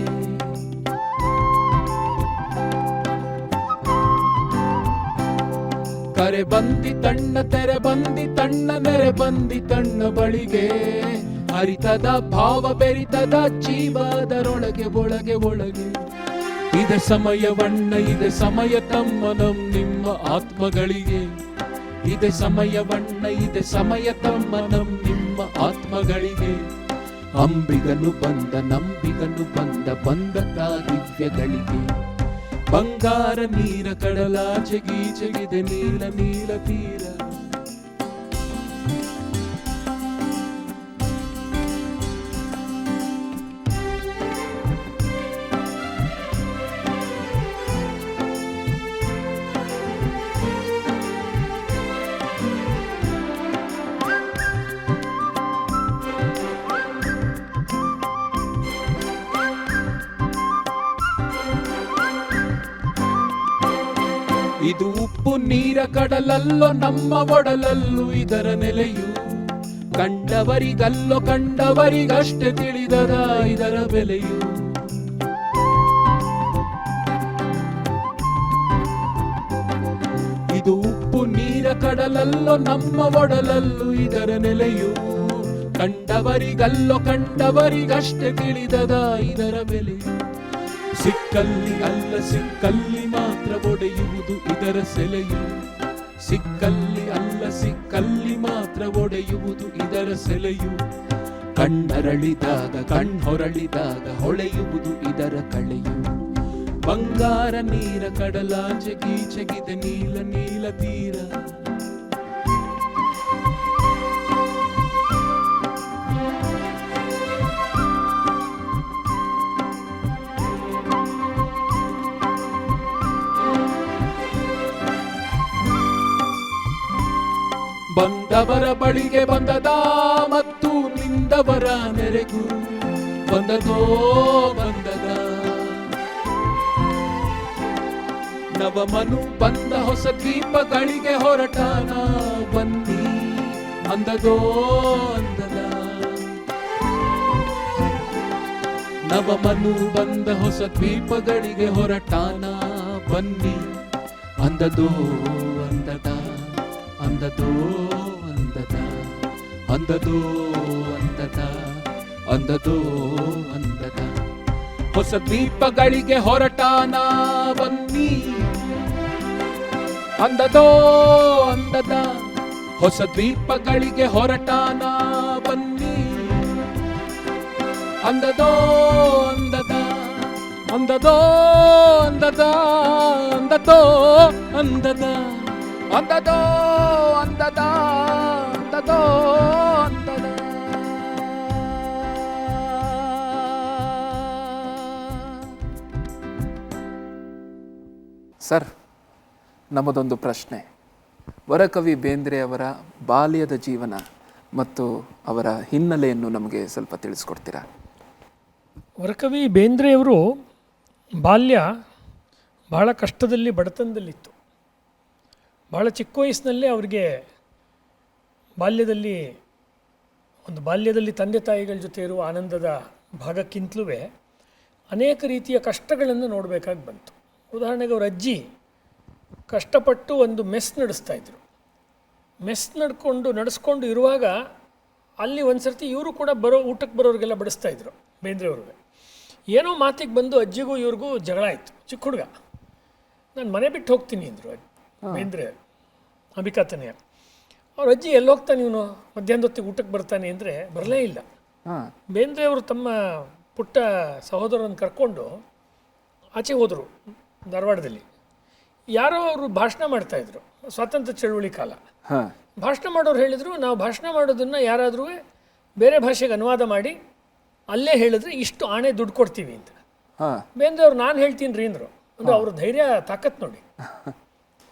ಕರೆ ಬಂದಿತಣ್ಣ ತೆರೆ ಬಂದಿತಣ್ಣ ನೆರೆ ಬಂದಿತಣ್ಣ ಬಳಿಗೆ ಹರಿತದ ಭಾವ ಬೆರಿತದ ಜೀವದರೊಳಗೆ ಒಳಗೆ ಒಳಗೆ ಇದೆ ಸಮಯವಣ್ಣ ಇದೆ ಸಮಯ ತಮ್ಮನಂ ನಿಮ್ಮ ಆತ್ಮಗಳಿಗೆ ಇದೆ ಸಮಯವಣ್ಣ ಇದೆ ಸಮಯ ತಮ್ಮನಂ ನಿಮ್ಮ ಆತ್ಮಗಳಿಗೆ ಅಂಬಿಗನು ಬಂದ ನಂಬಿಗನು ಬಂದ ಬಂದತ ದಿವ್ಯಗಳಿಗೆ ಬಂಗಾರ ನೀರ ಕಡಲಾಚೆ ಗೀಚೆಗಿದೆ ನೀಲ ನೀಲ ತೀರ ಇದು ಉಪ್ಪು ನೀರ ಕಡಲಲ್ಲೋ ನಮ್ಮ ಒಡಲಲ್ಲೂ ಇದರ ನೆಲೆಯು ಕಂಡವರಿಗಲ್ಲೋ ಕಂಡವರಿಗಷ್ಟೇ ತಿಳಿದದ ಇದರ ಬೆಲೆಯು ಇದು ಉಪ್ಪು ನೀರ ಕಡಲಲ್ಲೋ ನಮ್ಮ ಒಡಲಲ್ಲೂ ಇದರ ನೆಲೆಯು ಕಂಡವರಿಗಲ್ಲೋ ಕಂಡವರಿಗಷ್ಟೇ ತಿಳಿದದ ಇದರ ಬೆಲೆಯು ಸಿಕ್ಕಲ್ಲಿ ಅಲ್ಲ ಸಿಕ್ಕಲ್ಲಿ ಮಾತ್ರ ಒಡೆಯುವುದು ಇದರ ಸೆಲೆಯು ಸಿಕ್ಕಲ್ಲಿ ಅಲ್ಲ ಸಿಕ್ಕಲ್ಲಿ ಮಾತ್ರ ಒಡೆಯುವುದು ಇದರ ಸೆಲೆಯು ಕಣ್ಣರಳಿದಾಗ ಕಣ್ಣೊರಳಿದಾಗ ಹೊಳೆಯುವುದು ಇದರ ಕಳೆಯು ಬಂಗಾರ ನೀರ ಕಡಲಾಚೆ ಗೀಚೆಗಿದೆ ನೀಲ ನೀಲ ತೀರ ಬಂದವರ ಬಳಿಗೆ ಬಂದದ ಮತ್ತು ನಿಂದವರ ನೆರೆಗೂ ಬಂದದೋ ಬಂದದ ನವಮನು ಬಂದ ಹೊಸ ದ್ವೀಪಗಳಿಗೆ ಹೊರಟಾನ ಬನ್ನಿ ಅಂದದೋ ಅಂದದ ನವಮನು ಬಂದ ಹೊಸ ದ್ವೀಪಗಳಿಗೆ ಹೊರಟಾನ ಬನ್ನಿ ಅಂದದೋ ಅಂದದ ಅಂದದೋ ಅಂದದ ಅಂದದೋ ಅಂದದ ಅಂದದೋ ಅಂದದ ಹೊಸ ದ್ವೀಪಗಳಿಗೆ ಹೊರಟಾನ ಬನ್ನಿ ಅಂದದೋ ಅಂದದ ಹೊಸ ದ್ವೀಪಗಳಿಗೆ ಹೊರಟಾನ ಬನ್ನಿ ಅಂದದೋ ಅಂದದ ಅಂದದೋ ಅಂದದ ಅಂದದೋ ಅಂದದ ಅಂದದೋ ಅಂದದ ಅಂದದೋ ಅಂದದ ಸರ್, ನಮ್ಮದೊಂದು ಪ್ರಶ್ನೆ. ವರಕವಿ ಬೇಂದ್ರೆ ಅವರ ಬಾಲ್ಯದ ಜೀವನ ಮತ್ತು ಅವರ ಹಿನ್ನೆಲೆಯನ್ನು ನಮಗೆ ಸ್ವಲ್ಪ ತಿಳಿಸ್ಕೊಡ್ತೀರಾ? ವರಕವಿ ಬೇಂದ್ರೆಯವರು ಬಾಲ್ಯ ಬಹಳ ಕಷ್ಟದಲ್ಲಿ ಬಡತನದಲ್ಲಿತ್ತು. ಭಾಳ ಚಿಕ್ಕ ವಯಸ್ಸಿನಲ್ಲೇ ಅವರಿಗೆ ಬಾಲ್ಯದಲ್ಲಿ ತಂದೆ ತಾಯಿಗಳ ಜೊತೆ ಇರುವ ಆನಂದದ ಭಾಗಕ್ಕಿಂತಲೂ ಅನೇಕ ರೀತಿಯ ಕಷ್ಟಗಳನ್ನು ನೋಡಬೇಕಾಗಿ ಬಂತು. ಉದಾಹರಣೆಗೆ ಅವ್ರ ಅಜ್ಜಿ ಕಷ್ಟಪಟ್ಟು ಒಂದು ಮೆಸ್ ನಡೆಸ್ತಾಯಿದ್ರು. ಮೆಸ್ ನಡೆಸ್ಕೊಂಡು ಇರುವಾಗ ಅಲ್ಲಿ ಒಂದು ಸರ್ತಿ ಇವರು ಕೂಡ ಊಟಕ್ಕೆ ಬರೋರಿಗೆಲ್ಲ ಬಡಿಸ್ತಾಯಿದ್ರು ಬೇಂದ್ರೆಯವ್ರಿಗೆ. ಏನೋ ಮಾತಿಗೆ ಬಂದು ಅಜ್ಜಿಗೂ ಇವ್ರಿಗೂ ಜಗಳ ಆಯಿತು. ಚಿಕ್ಕ ಹುಡುಗ, ನಾನು ಮನೆ ಬಿಟ್ಟು ಹೋಗ್ತೀನಿ ಅಂದರು ಬೇಂದ್ರೆ ಅಂಬಿಕಾತನಯ. ಅವ್ರ ಅಜ್ಜಿ ಎಲ್ಲಿ ಹೋಗ್ತಾನೆ ಇವನು, ಮಧ್ಯಾಹ್ನದ ಹೊತ್ತಿಗೆ ಊಟಕ್ಕೆ ಬರ್ತಾನೆ ಅಂದರೆ ಬರಲೇ ಇಲ್ಲ. ಬೇಂದ್ರೆಯವರು ತಮ್ಮ ಪುಟ್ಟ ಸಹೋದರನ ಕರ್ಕೊಂಡು ಆಚೆ ಹೋದರು ಧಾರವಾಡದಲ್ಲಿ. ಯಾರೋ ಅವರು ಭಾಷಣ ಮಾಡ್ತಾಯಿದ್ರು, ಸ್ವಾತಂತ್ರ್ಯ ಚಳುವಳಿ ಕಾಲ. ಭಾಷಣ ಮಾಡೋರು ಹೇಳಿದರು, ನಾವು ಭಾಷಣ ಮಾಡೋದನ್ನು ಯಾರಾದರೂ ಬೇರೆ ಭಾಷೆಗೆ ಅನುವಾದ ಮಾಡಿ ಅಲ್ಲೇ ಹೇಳಿದ್ರೆ ಇಷ್ಟು ಆಣೆ ದುಡ್ಡು ಕೊಡ್ತೀವಿ ಅಂತ. ಬೇಂದ್ರೆಯವ್ರು ನಾನು ಹೇಳ್ತೀನಿ ರೀ ಅಂದರು. ಅಂದರೆ ಅವ್ರ ಧೈರ್ಯ ತಾಕತ್ತು ನೋಡಿ.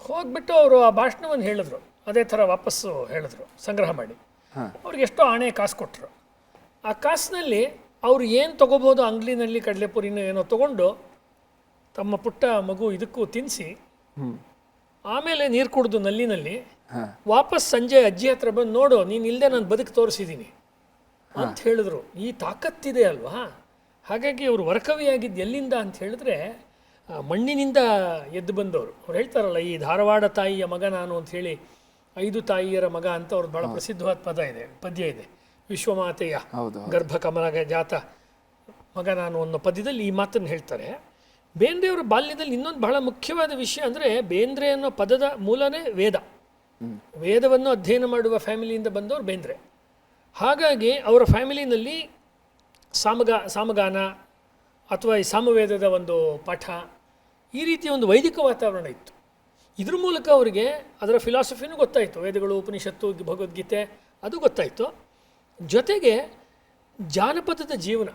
ಹೋಗ್ಬಿಟ್ಟು ಅವರು ಆ ಭಾಷಣವನ್ನು ಹೇಳಿದ್ರು, ಅದೇ ಥರ ವಾಪಸ್ಸು ಹೇಳಿದ್ರು ಸಂಗ್ರಹ ಮಾಡಿ. ಅವ್ರಿಗೆ ಎಷ್ಟೋ ಆಣೆ ಕಾಸು ಕೊಟ್ಟರು. ಆ ಕಾಸಿನಲ್ಲಿ ಅವರು ಏನು ತೊಗೋಬೋದು, ಅಂಗಡಿನಲ್ಲಿ ಕಡಲೆಪುರಿನ ಏನೋ ತೊಗೊಂಡು ತಮ್ಮ ಪುಟ್ಟ ಮಗು ಇದಕ್ಕೂ ತಿನ್ನಿಸಿ ಆಮೇಲೆ ನೀರು ಕುಡಿದು ನಲ್ಲಿನಲ್ಲಿ ವಾಪಸ್ ಸಂಜೆ ಅಜ್ಜಿ ಹತ್ರ ಬಂದು ನೋಡು, ನೀನು ಇಲ್ಲದೆ ನಾನು ಬದುಕು ತೋರಿಸಿದ್ದೀನಿ ಅಂತ ಹೇಳಿದ್ರು. ಈ ತಾಕತ್ತಿದೆ ಅಲ್ವಾ. ಹಾಗಾಗಿ ಅವರು ವರಕವಿಯಾಗಿದ್ದು ಎಲ್ಲಿಂದ ಅಂತ ಹೇಳಿದ್ರೆ ಮಣ್ಣಿನಿಂದ ಎದ್ದು ಬಂದವರು. ಅವ್ರು ಹೇಳ್ತಾರಲ್ಲ, ಈ ಧಾರವಾಡ ತಾಯಿಯ ಮಗ ನಾನು ಅಂತ ಹೇಳಿ 5 ತಾಯಿಯರ ಮಗ ಅಂತ ಅವ್ರದ್ದು ಭಾಳ ಪ್ರಸಿದ್ಧವಾದ ಪದ್ಯ ಇದೆ. ವಿಶ್ವಮಾತೆಯ ಗರ್ಭ ಕಮಲ ಜಾತ ಮಗ ನಾನು ಅನ್ನೋ ಪದ್ಯದಲ್ಲಿ ಈ ಮಾತನ್ನು ಹೇಳ್ತಾರೆ. ಬೇಂದ್ರೆಯವರ ಬಾಲ್ಯದಲ್ಲಿ ಇನ್ನೊಂದು ಬಹಳ ಮುಖ್ಯವಾದ ವಿಷಯ ಅಂದರೆ, ಬೇಂದ್ರೆ ಅನ್ನೋ ಪದದ ಮೂಲನೇ ವೇದ. ವೇದವನ್ನು ಅಧ್ಯಯನ ಮಾಡುವ ಫ್ಯಾಮಿಲಿಯಿಂದ ಬಂದವರು ಬೇಂದ್ರೆ. ಹಾಗಾಗಿ ಅವರ ಫ್ಯಾಮಿಲಿನಲ್ಲಿ ಸಾಮಗಾನ ಅಥವಾ ಈ ಸಾಮವೇದದ ಒಂದು ಪಾಠ, ಈ ರೀತಿಯ ಒಂದು ವೈದಿಕ ವಾತಾವರಣ ಇತ್ತು. ಇದ್ರ ಮೂಲಕ ಅವರಿಗೆ ಅದರ ಫಿಲಾಸಫಿನೂ ಗೊತ್ತಾಯಿತು. ವೇದಗಳು, ಉಪನಿಷತ್ತು, ಭಗವದ್ಗೀತೆ ಅದು ಗೊತ್ತಾಯಿತು. ಜೊತೆಗೆ ಜಾನಪದದ ಜೀವನ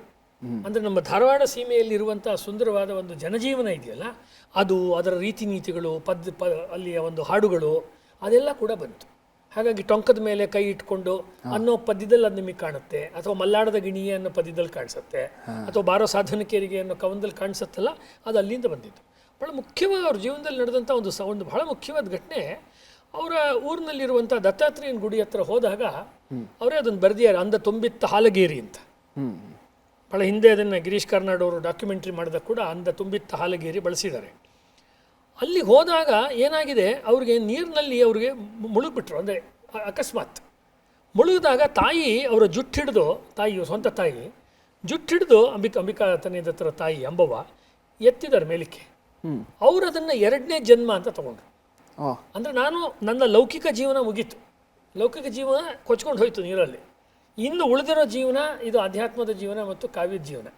ಅಂದರೆ ನಮ್ಮ ಧಾರವಾಡ ಸೀಮೆಯಲ್ಲಿರುವಂಥ ಸುಂದರವಾದ ಒಂದು ಜನಜೀವನ ಇದೆಯಲ್ಲ, ಅದು ಅದರ ರೀತಿ ನೀತಿಗಳು, ಅಲ್ಲಿಯ ಒಂದು ಹಾಡುಗಳು ಅದೆಲ್ಲ ಕೂಡ ಬಂತು. ಹಾಗಾಗಿ ಟೊಂಕದ ಮೇಲೆ ಕೈ ಇಟ್ಕೊಂಡು ಅನ್ನೋ ಪದ್ಯದಲ್ಲಿ ಅದು ನಿಮಗೆ ಕಾಣುತ್ತೆ, ಅಥವಾ ಮಲ್ಲಾಡದ ಗಿಣಿಯೇ ಅನ್ನೋ ಪದ್ಯದಲ್ಲಿ ಕಾಣಿಸುತ್ತೆ, ಅಥವಾ ಬಾರೋ ಸಾಧನಕೇರಿಗೆ ಅನ್ನೋ ಕವನದಲ್ಲಿ ಕಾಣಿಸುತ್ತಲ್ಲ, ಅದು ಅಲ್ಲಿಂದ ಬಂದಿತ್ತು. ಭಾಳ ಮುಖ್ಯವಾಗಿ ಅವ್ರ ಜೀವನದಲ್ಲಿ ನಡೆದಂಥ ಒಂದು ಬಹಳ ಮುಖ್ಯವಾದ ಘಟನೆ, ಅವರ ಊರಿನಲ್ಲಿರುವಂಥ ದತ್ತಾತ್ರೇಯನ ಗುಡಿ ಹತ್ರ ಹೋದಾಗ ಅವರೇ ಅದನ್ನು ಬರೆದಿದ್ದಾರೆ, ಅಂದ ತುಂಬಿತ್ತ ಹಾಲಗೇರಿ ಅಂತ. ಭಾಳ ಹಿಂದೆ ಅದನ್ನು ಗಿರೀಶ್ ಕಾರ್ನಾಡ್ ಅವರು ಡಾಕ್ಯುಮೆಂಟ್ರಿ ಮಾಡಿದಾಗ ಕೂಡ ಅಂದ ತುಂಬಿತ್ತ ಹಾಲಗೇರಿ ಬಳಸಿದ್ದಾರೆ. ಅಲ್ಲಿ ಹೋದಾಗ ಏನಾಗಿದೆ, ಅವ್ರಿಗೆ ನೀರಿನಲ್ಲಿ ಅವ್ರಿಗೆ ಮುಳುಗ್ಬಿಟ್ರು. ಅಂದರೆ ಅಕಸ್ಮಾತ್ ಮುಳುಗಿದಾಗ ತಾಯಿ ಅವರ ಜುಟ್ಟು ಹಿಡಿದು, ತಾಯಿಯು ಸ್ವಂತ ತಾಯಿ ಜುಟ್ಟು ಹಿಡಿದು ಅಂಬಿಕಾ ತನ್ನಿದ ಹತ್ರ ತಾಯಿ ಅಂಬವ್ವ ಎತ್ತಿದ್ದಾರೆ ಮೇಲಕ್ಕೆ. ಅವರು ಅದನ್ನು 2ನೇ ಜನ್ಮ ಅಂತ ತಗೊಂಡ್ರು. ಅಂದರೆ ನನ್ನ ಲೌಕಿಕ ಜೀವನ ಮುಗೀತು, ಲೌಕಿಕ ಜೀವನ ಕೊಚ್ಕೊಂಡು ಹೋಯ್ತು ನೀರಲ್ಲಿ, ಇನ್ನು ಉಳಿದಿರೋ ಜೀವನ ಇದು ಆಧ್ಯಾತ್ಮದ ಜೀವನ ಮತ್ತು ಕಾವ್ಯದ ಜೀವನ.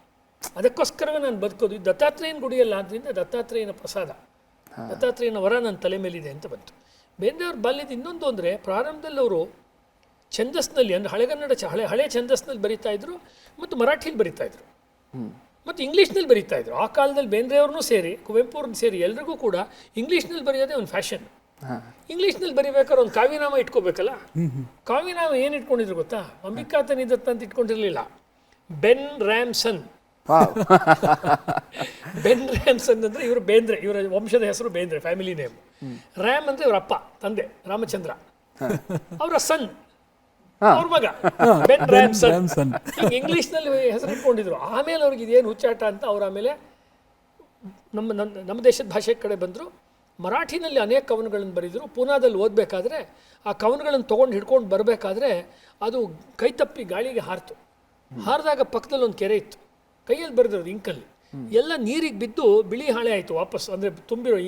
ಅದಕ್ಕೋಸ್ಕರವೇ ನಾನು ಬದುಕೋದು. ಇದು ದತ್ತಾತ್ರೇಯನ ಗುಡಿಯಲ್ಲ, ಆದ್ದರಿಂದ ದತ್ತಾತ್ರೇಯನ ಪ್ರಸಾದ, ದತ್ತಾತ್ರೇಯನ ವರ ನನ್ನ ತಲೆ ಮೇಲಿದೆ ಅಂತ ಬಂತು. ಬೇಂದ್ರೆಯವ್ರ ಬಾಲ್ಯದ ಇನ್ನೊಂದು ಅಂದರೆ, ಪ್ರಾರಂಭದಲ್ಲಿ ಅವರು ಛಂದಸ್ನಲ್ಲಿ, ಅಂದರೆ ಹಳೆಗನ್ನಡ ಹಳೆ ಛಂದಸ್ನಲ್ಲಿ ಬರೀತಾ ಇದ್ರು, ಮತ್ತು ಮರಾಠಿಲಿ ಬರೀತಾ ಇದ್ರು, ಮತ್ತು ಇಂಗ್ಲೀಷ್ನಲ್ಲಿ ಬರೀತಾ ಇದ್ರು. ಆ ಕಾಲದಲ್ಲಿ ಬೇಂದ್ರೆಯವ್ರನ್ನೂ ಸೇರಿ, ಕುವೆಂಪುರನ್ನ ಸೇರಿ ಎಲ್ರಿಗೂ ಕೂಡ ಇಂಗ್ಲೀಷ್ನಲ್ಲಿ ಬರೆಯೋದೇ ಒಂದು ಫ್ಯಾಷನ್. ಇಂಗ್ಲೀಷ್ನಲ್ಲಿ ಬರಿಬೇಕಾದ್ರೆ ಒಂದು ಕಾವ್ಯನಾಮ ಇಟ್ಕೋಬೇಕಲ್ಲ. ಕಾವ್ಯನಾಮ ಏನು ಇಟ್ಕೊಂಡಿದ್ರು ಗೊತ್ತಾ? ಅಂಬಿಕಾ ತನಿದತ್ತ ಅಂತ ಇಟ್ಕೊಂಡಿರಲಿಲ್ಲ, ಬೆನ್ ರ್ಯಾಮ್ಸನ್. ಬೆನ್ ರ್ಯಾಮ್ಸನ್ ಅಂದರೆ ಇವರು ಬೇಂದ್ರೆ, ಇವರ ವಂಶದ ಹೆಸರು ಬೇಂದ್ರೆ, ಫ್ಯಾಮಿಲಿ ನೇಮ್. ರ್ಯಾಮ್ ಅಂದರೆ ಇವರ ಅಪ್ಪ, ತಂದೆ ರಾಮಚಂದ್ರ, ಅವರ ಸನ್, ಅವ್ರ ಮಗ ಬೆನ್ ರ್ಯಾಮ್ಸನ್. ಇಂಗ್ಲೀಷ್ನಲ್ಲಿ ಹೆಸರು ಇಟ್ಕೊಂಡಿದ್ರು. ಆಮೇಲೆ ಅವ್ರಿಗೆ ಇದೇನು ಹುಚ್ಚಾಟ ಅಂತ ಅವ್ರು ಆಮೇಲೆ ನಮ್ಮ ದೇಶದ ಭಾಷೆ ಕಡೆ ಬಂದರು. ಮರಾಠಿನಲ್ಲಿ ಅನೇಕ ಕವನಗಳನ್ನು ಬರೆದರು. ಪೂನಾದಲ್ಲಿ ಓದಬೇಕಾದ್ರೆ ಆ ಕವನಗಳನ್ನು ತೊಗೊಂಡು ಹಿಡ್ಕೊಂಡು ಬರಬೇಕಾದ್ರೆ ಅದು ಕೈ ತಪ್ಪಿ ಗಾಳಿಗೆ ಹಾರಿತು. ಹಾರಿದಾಗ ಪಕ್ಕದಲ್ಲಿ ಒಂದು ಕೆರೆ ಇತ್ತು, ಕೈಯಲ್ಲಿ ಬರೆದಿರೋದು ಇಂಕಲ್ಲಿ, ಎಲ್ಲ ನೀರಿಗೆ ಬಿದ್ದು ಬಿಳಿ ಹಾಳೆ ಆಯಿತು ವಾಪಸ್. ಅಂದರೆ ತುಂಬಿರೋ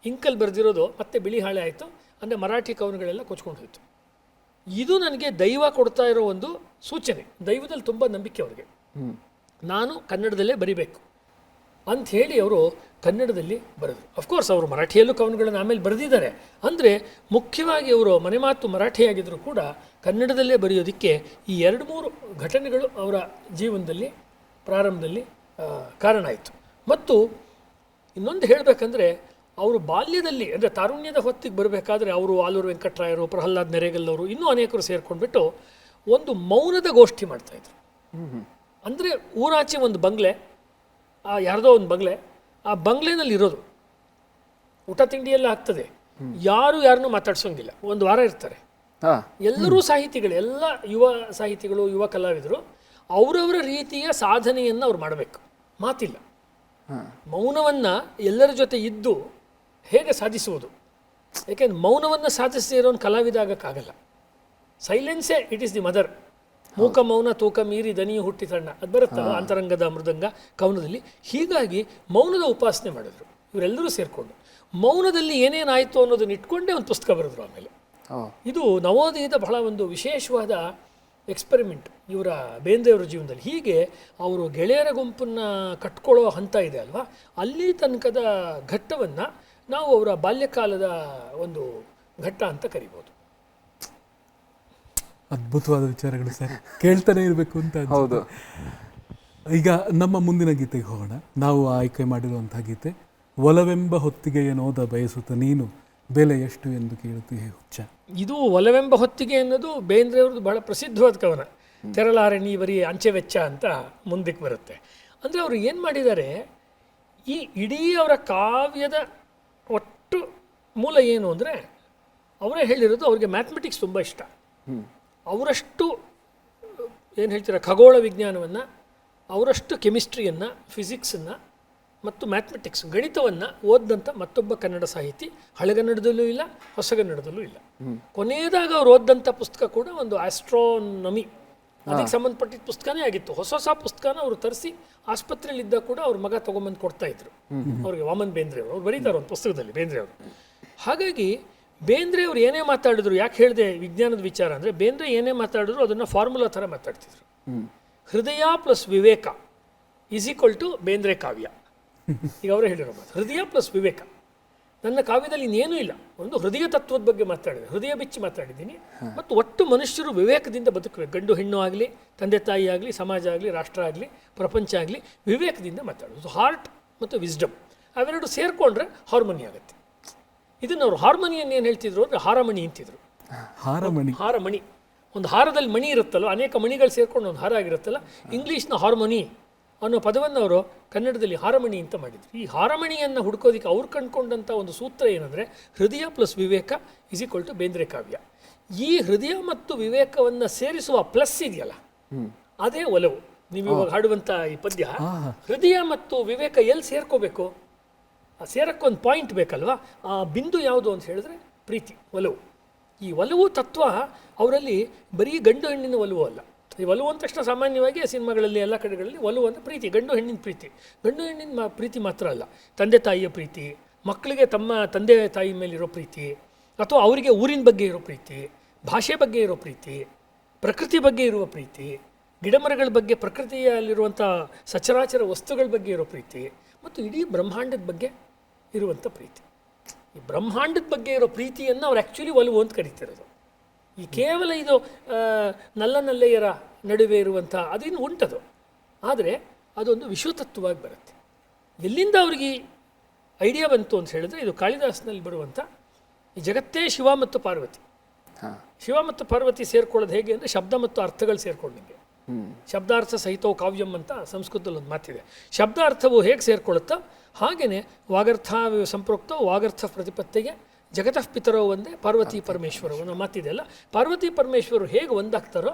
ಇಂಕಲ್ಲಿ ಬರೆದಿರೋದು ಮತ್ತೆ ಬಿಳಿ ಹಾಳೆ ಆಯಿತು. ಅಂದರೆ ಮರಾಠಿ ಕವನಗಳೆಲ್ಲ ಕೊಚ್ಕೊಂಡು ಹೋಯಿತು. ಇದು ನನಗೆ ದೈವ ಕೊಡ್ತಾ ಇರೋ ಒಂದು ಸೂಚನೆ. ದೈವದಲ್ಲಿ ತುಂಬ ನಂಬಿಕೆ ಅವ್ರಿಗೆ. ನಾನು ಕನ್ನಡದಲ್ಲೇ ಬರಿಬೇಕು ಅಂಥೇಳಿ ಅವರು ಕನ್ನಡದಲ್ಲಿ ಬರೆದರು. ಅಫ್ಕೋರ್ಸ್ ಅವರು ಮರಾಠಿಯಲ್ಲೂ ಕವನಗಳನ್ನು ಆಮೇಲೆ ಬರೆದಿದ್ದಾರೆ. ಅಂದರೆ ಮುಖ್ಯವಾಗಿ ಅವರು ಮನೆ ಮಾತು ಮರಾಠಿಯಾಗಿದ್ದರೂ ಕೂಡ ಕನ್ನಡದಲ್ಲೇ ಬರೆಯೋದಕ್ಕೆ ಈ 2-3 ಘಟನೆಗಳು ಅವರ ಜೀವನದಲ್ಲಿ ಪ್ರಾರಂಭದಲ್ಲಿ ಕಾರಣ ಆಯಿತು. ಮತ್ತು ಇನ್ನೊಂದು ಹೇಳಬೇಕಂದ್ರೆ, ಅವರು ಬಾಲ್ಯದಲ್ಲಿ ಅಂದರೆ ತಾರುಣ್ಯದ ಹೊತ್ತಿಗೆ ಬರಬೇಕಾದ್ರೆ ಅವರು ಆಲೂರು ವೆಂಕಟರಾಯರು, ಪ್ರಹ್ಲಾದ್ ನೆರೆಗಲ್ಲವರು, ಇನ್ನೂ ಅನೇಕರು ಸೇರ್ಕೊಂಡ್ಬಿಟ್ಟು ಒಂದು ಮೌನದ ಗೋಷ್ಠಿ ಮಾಡ್ತಾಯಿದ್ರು. ಅಂದರೆ ಊರಾಚೆ ಒಂದು ಬಂಗ್ಲೆ, ಯಾರ್ದೋ ಒಂದು ಬಂಗ್ಲೆ, ಆ ಬಂಗ್ಲೆನಲ್ಲಿ ಇರೋದು, ಊಟ ತಿಂಡಿಯೆಲ್ಲ ಆಗ್ತದೆ, ಯಾರನ್ನೂ ಮಾತಾಡ್ಸೋಂಗಿಲ್ಲ. ಒಂದು ವಾರ ಇರ್ತಾರೆ ಎಲ್ಲರೂ ಸಾಹಿತಿಗಳು, ಎಲ್ಲ ಯುವ ಸಾಹಿತಿಗಳು, ಯುವ ಕಲಾವಿದರು. ಅವರವರ ರೀತಿಯ ಸಾಧನೆಯನ್ನು ಅವ್ರು ಮಾಡಬೇಕು, ಮಾತಿಲ್ಲ. ಮೌನವನ್ನು ಎಲ್ಲರ ಜೊತೆ ಇದ್ದು ಹೇಗೆ ಸಾಧಿಸುವುದು? ಯಾಕೆಂದ್ರೆ ಮೌನವನ್ನು ಸಾಧಿಸದೇ ಇರೋ ಒಂದು ಕಲಾವಿದ ಆಗೋಕ್ಕಾಗಲ್ಲ. ಸೈಲೆನ್ಸೇ ಇಟ್ ಈಸ್ ದಿ ಮದರ್. ಮೂಕ ಮೌನ ತೂಕ ಮೀರಿ ದನಿಯು ಹುಟ್ಟಿ ತಣ್ಣ, ಅದು ಬರುತ್ತಲ್ಲ ಅಂತರಂಗದ ಮೃದಂಗ ಕವನದಲ್ಲಿ. ಹೀಗಾಗಿ ಮೌನದ ಉಪಾಸನೆ ಮಾಡಿದ್ರು ಇವರೆಲ್ಲರೂ ಸೇರಿಕೊಂಡು. ಮೌನದಲ್ಲಿ ಏನೇನಾಯಿತು ಅನ್ನೋದನ್ನ ಇಟ್ಕೊಂಡೇ ಒಂದು ಪುಸ್ತಕ ಬರೆದ್ರು. ಆಮೇಲೆ ಇದು ನವೋದಯದ ಬಹಳ ಒಂದು ವಿಶೇಷವಾದ ಎಕ್ಸ್ಪೆರಿಮೆಂಟ್ ಇವರ ಬೇಂದ್ರೆಯವರ ಜೀವನದಲ್ಲಿ. ಹೀಗೆ ಅವರು ಗೆಳೆಯರ ಗುಂಪನ್ನು ಕಟ್ಕೊಳ್ಳೋ ಹಂತ ಇದೆ ಅಲ್ವಾ, ಅಲ್ಲಿ ತನಕದ ಘಟ್ಟವನ್ನು ನಾವು ಅವರ ಬಾಲ್ಯಕಾಲದ ಒಂದು ಘಟ್ಟ ಅಂತ ಕರಿಬೋದು. ಅದ್ಭುತವಾದ ವಿಚಾರಗಳು ಸರ್, ಕೇಳ್ತಾನೆ ಇರಬೇಕು ಅಂತ. ಹೌದು. ಈಗ ನಮ್ಮ ಮುಂದಿನ ಗೀತೆಗೆ ಹೋಗೋಣ. ನಾವು ಆಯ್ಕೆ ಮಾಡಿರುವಂಥ ಗೀತೆ ಒಲವೆಂಬ ಹೊತ್ತಿಗೆಯನೋದ ಬಯಸುತ್ತ ನೀನು ಬೆಲೆ ಎಷ್ಟು ಎಂದು ಕೇಳುತ್ತೀಯೇ ಹುಚ್ಚ. ಇದು ಒಲವೆಂಬ ಹೊತ್ತಿಗೆ ಅನ್ನೋದು ಬೇಂದ್ರೆಯವ್ರದ್ದು ಬಹಳ ಪ್ರಸಿದ್ಧವಾದ ಕವನ. ತೆರಲಾರೆ ನೀವರಿ ಅಂಚೆ ವೆಚ್ಚ ಅಂತ ಮುಂದಕ್ಕೆ ಬರುತ್ತೆ. ಅಂದರೆ ಅವರು ಏನು ಮಾಡಿದ್ದಾರೆ, ಈ ಇಡೀ ಅವರ ಕಾವ್ಯದ ಒಟ್ಟು ಮೂಲ ಏನು ಅಂದರೆ ಅವರೇ ಹೇಳಿರೋದು ಅವ್ರಿಗೆ ಮ್ಯಾಥಮೆಟಿಕ್ಸ್ ತುಂಬ ಇಷ್ಟ. ಅವರಷ್ಟು ಏನು ಹೇಳ್ತೀರ ಖಗೋಳ ವಿಜ್ಞಾನವನ್ನು, ಅವರಷ್ಟು ಕೆಮಿಸ್ಟ್ರಿಯನ್ನು, ಫಿಸಿಕ್ಸನ್ನು ಮತ್ತು ಮ್ಯಾಥಮೆಟಿಕ್ಸ್ ಗಣಿತವನ್ನು ಓದಿದಂಥ ಮತ್ತೊಬ್ಬ ಕನ್ನಡ ಸಾಹಿತಿ ಹಳೆಗನ್ನಡದಲ್ಲೂ ಇಲ್ಲ, ಹೊಸಗನ್ನಡದಲ್ಲೂ ಇಲ್ಲ. ಕೊನೆಯದಾಗ ಅವ್ರು ಓದಿದಂಥ ಪುಸ್ತಕ ಕೂಡ ಒಂದು ಆಸ್ಟ್ರೋನಮಿ, ಅದಕ್ಕೆ ಸಂಬಂಧಪಟ್ಟಿದ್ದ ಪುಸ್ತಕನೇ ಆಗಿತ್ತು. ಹೊಸ ಪುಸ್ತಕನ ಅವರು ತರಿಸಿ ಆಸ್ಪತ್ರೆಯಲ್ಲಿದ್ದ ಕೂಡ ಅವ್ರ ಮಗ ತೊಗೊಂಬಂದು ಕೊಡ್ತಾಯಿದ್ರು ಅವ್ರಿಗೆ. ವಾಮನ್ ಬೇಂದ್ರೆ ಅವರು ಬರೀತಾರೆ ಒಂದು ಪುಸ್ತಕದಲ್ಲಿ ಬೇಂದ್ರೆ ಅವರು. ಹಾಗಾಗಿ ಬೇಂದ್ರೆ ಅವರು ಏನೇ ಮಾತಾಡಿದ್ರು, ಯಾಕೆ ಹೇಳಿದೆ ವಿಜ್ಞಾನದ ವಿಚಾರ ಅಂದರೆ, ಬೇಂದ್ರೆ ಏನೇ ಮಾತಾಡಿದ್ರು ಅದನ್ನು ಫಾರ್ಮುಲಾ ಥರ ಮಾತಾಡ್ತಿದ್ರು. ಹೃದಯ ಪ್ಲಸ್ ವಿವೇಕ ಈಸ್ ಈಕ್ವಲ್ ಟು ಬೇಂದ್ರೆ ಕಾವ್ಯ. ಈಗ ಅವರೇ ಹೇಳಿರೋ ಮಾತು, ಹೃದಯ ಪ್ಲಸ್ ವಿವೇಕ. ನನ್ನ ಕಾವ್ಯದಲ್ಲಿ ಇನ್ನೇನೂ ಇಲ್ಲ, ಒಂದು ಹೃದಯ ತತ್ವದ ಬಗ್ಗೆ ಮಾತಾಡಿದೆ, ಹೃದಯ ಬಿಚ್ಚಿ ಮಾತಾಡಿದ್ದೀನಿ. ಮತ್ತು ಒಟ್ಟು ಮನುಷ್ಯರು ವಿವೇಕದಿಂದ ಬದುಕಬೇಕು. ಗಂಡು ಹೆಣ್ಣು ಆಗಲಿ, ತಂದೆ ತಾಯಿ ಆಗಲಿ, ಸಮಾಜ ಆಗಲಿ, ರಾಷ್ಟ್ರ ಆಗಲಿ, ಪ್ರಪಂಚ ಆಗಲಿ, ವಿವೇಕದಿಂದ ಮಾತಾಡೋದು. ಹಾರ್ಟ್ ಮತ್ತು ವಿಸ್ಡಮ್ ಅವೆರಡು ಸೇರಿಕೊಂಡ್ರೆ ಹಾರ್ಮೋನಿ ಆಗುತ್ತೆ. ಇದನ್ನು ಅವರು ಹಾರ್ಮೋನಿಯನ್ನು ಏನು ಹೇಳ್ತಿದ್ರು ಅಂದರೆ ಹಾರಮಣಿ ಅಂತಿದ್ರು. ಹಾರಮಣಿ, ಒಂದು ಹಾರದಲ್ಲಿ ಮಣಿ ಇರುತ್ತಲ್ಲ, ಅನೇಕ ಮಣಿಗಳು ಸೇರ್ಕೊಂಡು ಒಂದು ಹಾರ ಆಗಿರುತ್ತಲ್ಲ, ಇಂಗ್ಲೀಷ್ನ ಹಾರ್ಮೋನಿ ಅನ್ನೋ ಪದವನ್ನು ಅವರು ಕನ್ನಡದಲ್ಲಿ ಹಾರಮಣಿ ಅಂತ ಮಾಡಿದ್ರು. ಈ ಹಾರಮಣಿಯನ್ನು ಹುಡ್ಕೋದಕ್ಕೆ ಅವ್ರು ಕಂಡುಕೊಂಡಂಥ ಒಂದು ಸೂತ್ರ ಏನಂದರೆ, ಹೃದಯ ಪ್ಲಸ್ ವಿವೇಕ ಇಸ್ ಈಕ್ವಲ್ ಟು ಬೇಂದ್ರೆ ಕಾವ್ಯ. ಈ ಹೃದಯ ಮತ್ತು ವಿವೇಕವನ್ನು ಸೇರಿಸುವ ಪ್ಲಸ್ ಇದೆಯಲ್ಲ, ಅದೇ ಒಲವು. ನೀವು ಇವಾಗ ಹಾಡುವಂಥ ಈ ಪದ್ಯ, ಹೃದಯ ಮತ್ತು ವಿವೇಕ ಎಲ್ಲಿ ಸೇರ್ಕೋಬೇಕು, ಸೇರಕ್ಕೊಂದು ಪಾಯಿಂಟ್ ಬೇಕಲ್ವಾ, ಆ ಬಿಂದು ಯಾವುದು ಅಂತ ಹೇಳಿದ್ರೆ ಪ್ರೀತಿ, ಒಲವು. ಈ ಒಲವು ತತ್ವ ಅವರಲ್ಲಿ ಬರೀ ಗಂಡು ಹೆಣ್ಣಿನ ಒಲವು ಅಲ್ಲ. ಈ ಒಲವು ಅಂದ ತಕ್ಷಣ ಸಾಮಾನ್ಯವಾಗಿ ಸಿನಿಮಾಗಳಲ್ಲಿ ಎಲ್ಲ ಕಡೆಗಳಲ್ಲಿ ಒಲವು ಅಂದರೆ ಪ್ರೀತಿ, ಗಂಡು ಹೆಣ್ಣಿನ ಪ್ರೀತಿ. ಗಂಡು ಹೆಣ್ಣಿನ ಪ್ರೀತಿ ಮಾತ್ರ ಅಲ್ಲ, ತಂದೆ ತಾಯಿಯ ಪ್ರೀತಿ, ಮಕ್ಕಳಿಗೆ ತಮ್ಮ ತಂದೆ ತಾಯಿ ಮೇಲಿರೋ ಪ್ರೀತಿ, ಅಥವಾ ಅವರಿಗೆ ಊರಿನ ಬಗ್ಗೆ ಇರೋ ಪ್ರೀತಿ, ಭಾಷೆ ಬಗ್ಗೆ ಇರೋ ಪ್ರೀತಿ, ಪ್ರಕೃತಿ ಬಗ್ಗೆ ಇರುವ ಪ್ರೀತಿ, ಗಿಡಮರಗಳ ಬಗ್ಗೆ, ಪ್ರಕೃತಿಯಲ್ಲಿರುವಂಥ ಸಚರಾಚರ ವಸ್ತುಗಳ ಬಗ್ಗೆ ಇರೋ ಪ್ರೀತಿ, ಮತ್ತು ಇಡೀ ಬ್ರಹ್ಮಾಂಡದ ಬಗ್ಗೆ ಇರುವಂಥ ಪ್ರೀತಿ. ಈ ಬ್ರಹ್ಮಾಂಡದ ಬಗ್ಗೆ ಇರೋ ಪ್ರೀತಿಯನ್ನು ಅವ್ರು ಆ್ಯಕ್ಚುಲಿ ಒಲವು ಅಂತ ಕರೀತಿರೋದು. ಈ ಕೇವಲ ಇದು ನಲ್ಲೆಯರ ನಡುವೆ ಇರುವಂಥ ಅದೇನು ಉಂಟದು, ಆದರೆ ಅದೊಂದು ವಿಶ್ವತತ್ವವಾಗಿ ಬರುತ್ತೆ. ಎಲ್ಲಿಂದ ಅವ್ರಿಗೆ ಐಡಿಯಾ ಬಂತು ಅಂತ ಹೇಳಿದ್ರೆ, ಇದು ಕಾಳಿದಾಸನಲ್ಲಿ ಬರುವಂಥ ಈ ಜಗತ್ತೇ ಶಿವ ಮತ್ತು ಪಾರ್ವತಿ. ಶಿವ ಮತ್ತು ಪಾರ್ವತಿ ಸೇರ್ಕೊಳ್ಳೋದು ಹೇಗೆ ಅಂದರೆ, ಶಬ್ದ ಮತ್ತು ಅರ್ಥಗಳು ಸೇರ್ಕೊಂಡಂಗೆ. ಶಬ್ದಾರ್ಥ ಸಹಿತವು ಕಾವ್ಯಂ ಅಂತ ಸಂಸ್ಕೃತದಲ್ಲಿ ಒಂದು ಮಾತಿದೆ. ಶಬ್ದಾರ್ಥವು ಹೇಗೆ ಸೇರ್ಕೊಳ್ಳುತ್ತೋ ಹಾಗೆಯೇ ವಾಗರ್ಥ ಸಂಪ್ರೋಕ್ತ ವಾಗರ್ಥ ಪ್ರತಿಪತ್ತಿಗೆ ಜಗತಃ ಪಿತರೋ ಒಂದೇ ಪಾರ್ವತಿ ಪರಮೇಶ್ವರ ಅನ್ನೋ ಮಾತಿದೆಯಲ್ಲ, ಪಾರ್ವತಿ ಪರಮೇಶ್ವರರು ಹೇಗೆ ಒಂದಾಗ್ತಾರೋ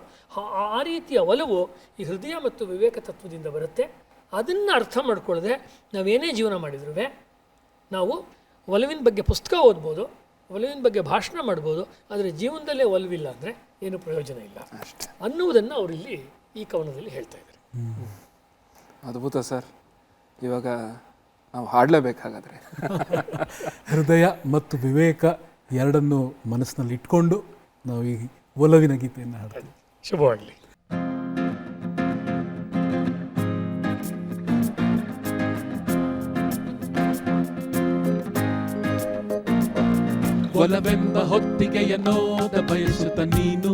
ಆ ರೀತಿಯ ಒಲವು ಈ ಹೃದಯ ಮತ್ತು ವಿವೇಕ ತತ್ವದಿಂದ ಬರುತ್ತೆ. ಅದನ್ನು ಅರ್ಥ ಮಾಡ್ಕೊಳ್ಳದೆ ನಾವೇನೇ ಜೀವನ ಮಾಡಿದ್ರೂ ನಾವು ಒಲವಿನ ಬಗ್ಗೆ ಪುಸ್ತಕ ಓದ್ಬೋದು, ಒಲವಿನ ಬಗ್ಗೆ ಭಾಷಣ ಮಾಡ್ಬೋದು, ಆದರೆ ಜೀವನದಲ್ಲೇ ಒಲವಿಲ್ಲ ಅಂದರೆ ಏನು ಪ್ರಯೋಜನ ಇಲ್ಲ ಅನ್ನುವುದನ್ನು ಅವರಿಲ್ಲಿ ಈ ಕವನದಲ್ಲಿ ಹೇಳ್ತಾ ಇದ್ದಾರೆ. ಅದ್ಭುತ ಸರ್. ಇವಾಗ ನಾವು ಹಾಡಲೇಬೇಕಾಗಾದ್ರೆ ಹೃದಯ ಮತ್ತು ವಿವೇಕ ಎರಡನ್ನು ಮನಸ್ಸಿನಲ್ಲಿ ಇಟ್ಕೊಂಡು ನಾವು ಈ ಒಲವಿನ ಗೀತೆಯನ್ನು ಹಾಡ್ತೀವಿ. ಶುಭವಾಗಲಿ. ಒಲವೆಂಬ ಹೊತ್ತಿಗೆಯನ್ನೋದ ಬಯಸುತ್ತ ನೀನು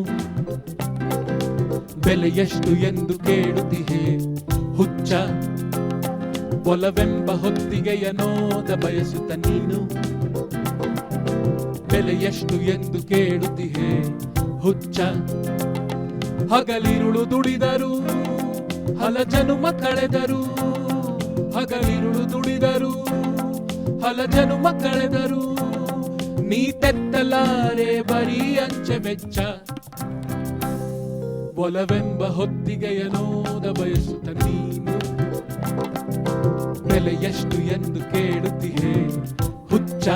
ಬೆಲೆ ಎಷ್ಟು ಎಂದು ಕೇಳುತ್ತಿಹೆ ಹುಚ್ಚ. ಒಲವೆಂಬ ಹೊತ್ತಿಗೆಯನ್ನೋದ ಬಯಸುತ್ತ ನೀನು ಬೆಲೆ ಎಷ್ಟು ಎಂದು ಕೇಳುತ್ತಿಹೆ ಹುಚ್ಚ. ಹಗಲಿರುಳು ದುಡಿದರು ಹಲ ಜನುಮ ಕಳೆದರು, ಹಗಲಿರುಳು ದುಡಿದರು ಹಲ ಜನುಮ ಕಳೆದರು, ನೀ ತೆತ್ತಲಾರೆ ಬರೀ ಅಂಚೆ ವೆಚ್ಚ. ಒಲವೆಂಬ ಹೊತ್ತಿಗೆಯನೋದ ಬಯಸುತ್ತ ನೀನು ಬೆಲೆ ಎಷ್ಟು ಎಂದು ಕೇಳುತ್ತಿಹೆ ಹುಚ್ಚ.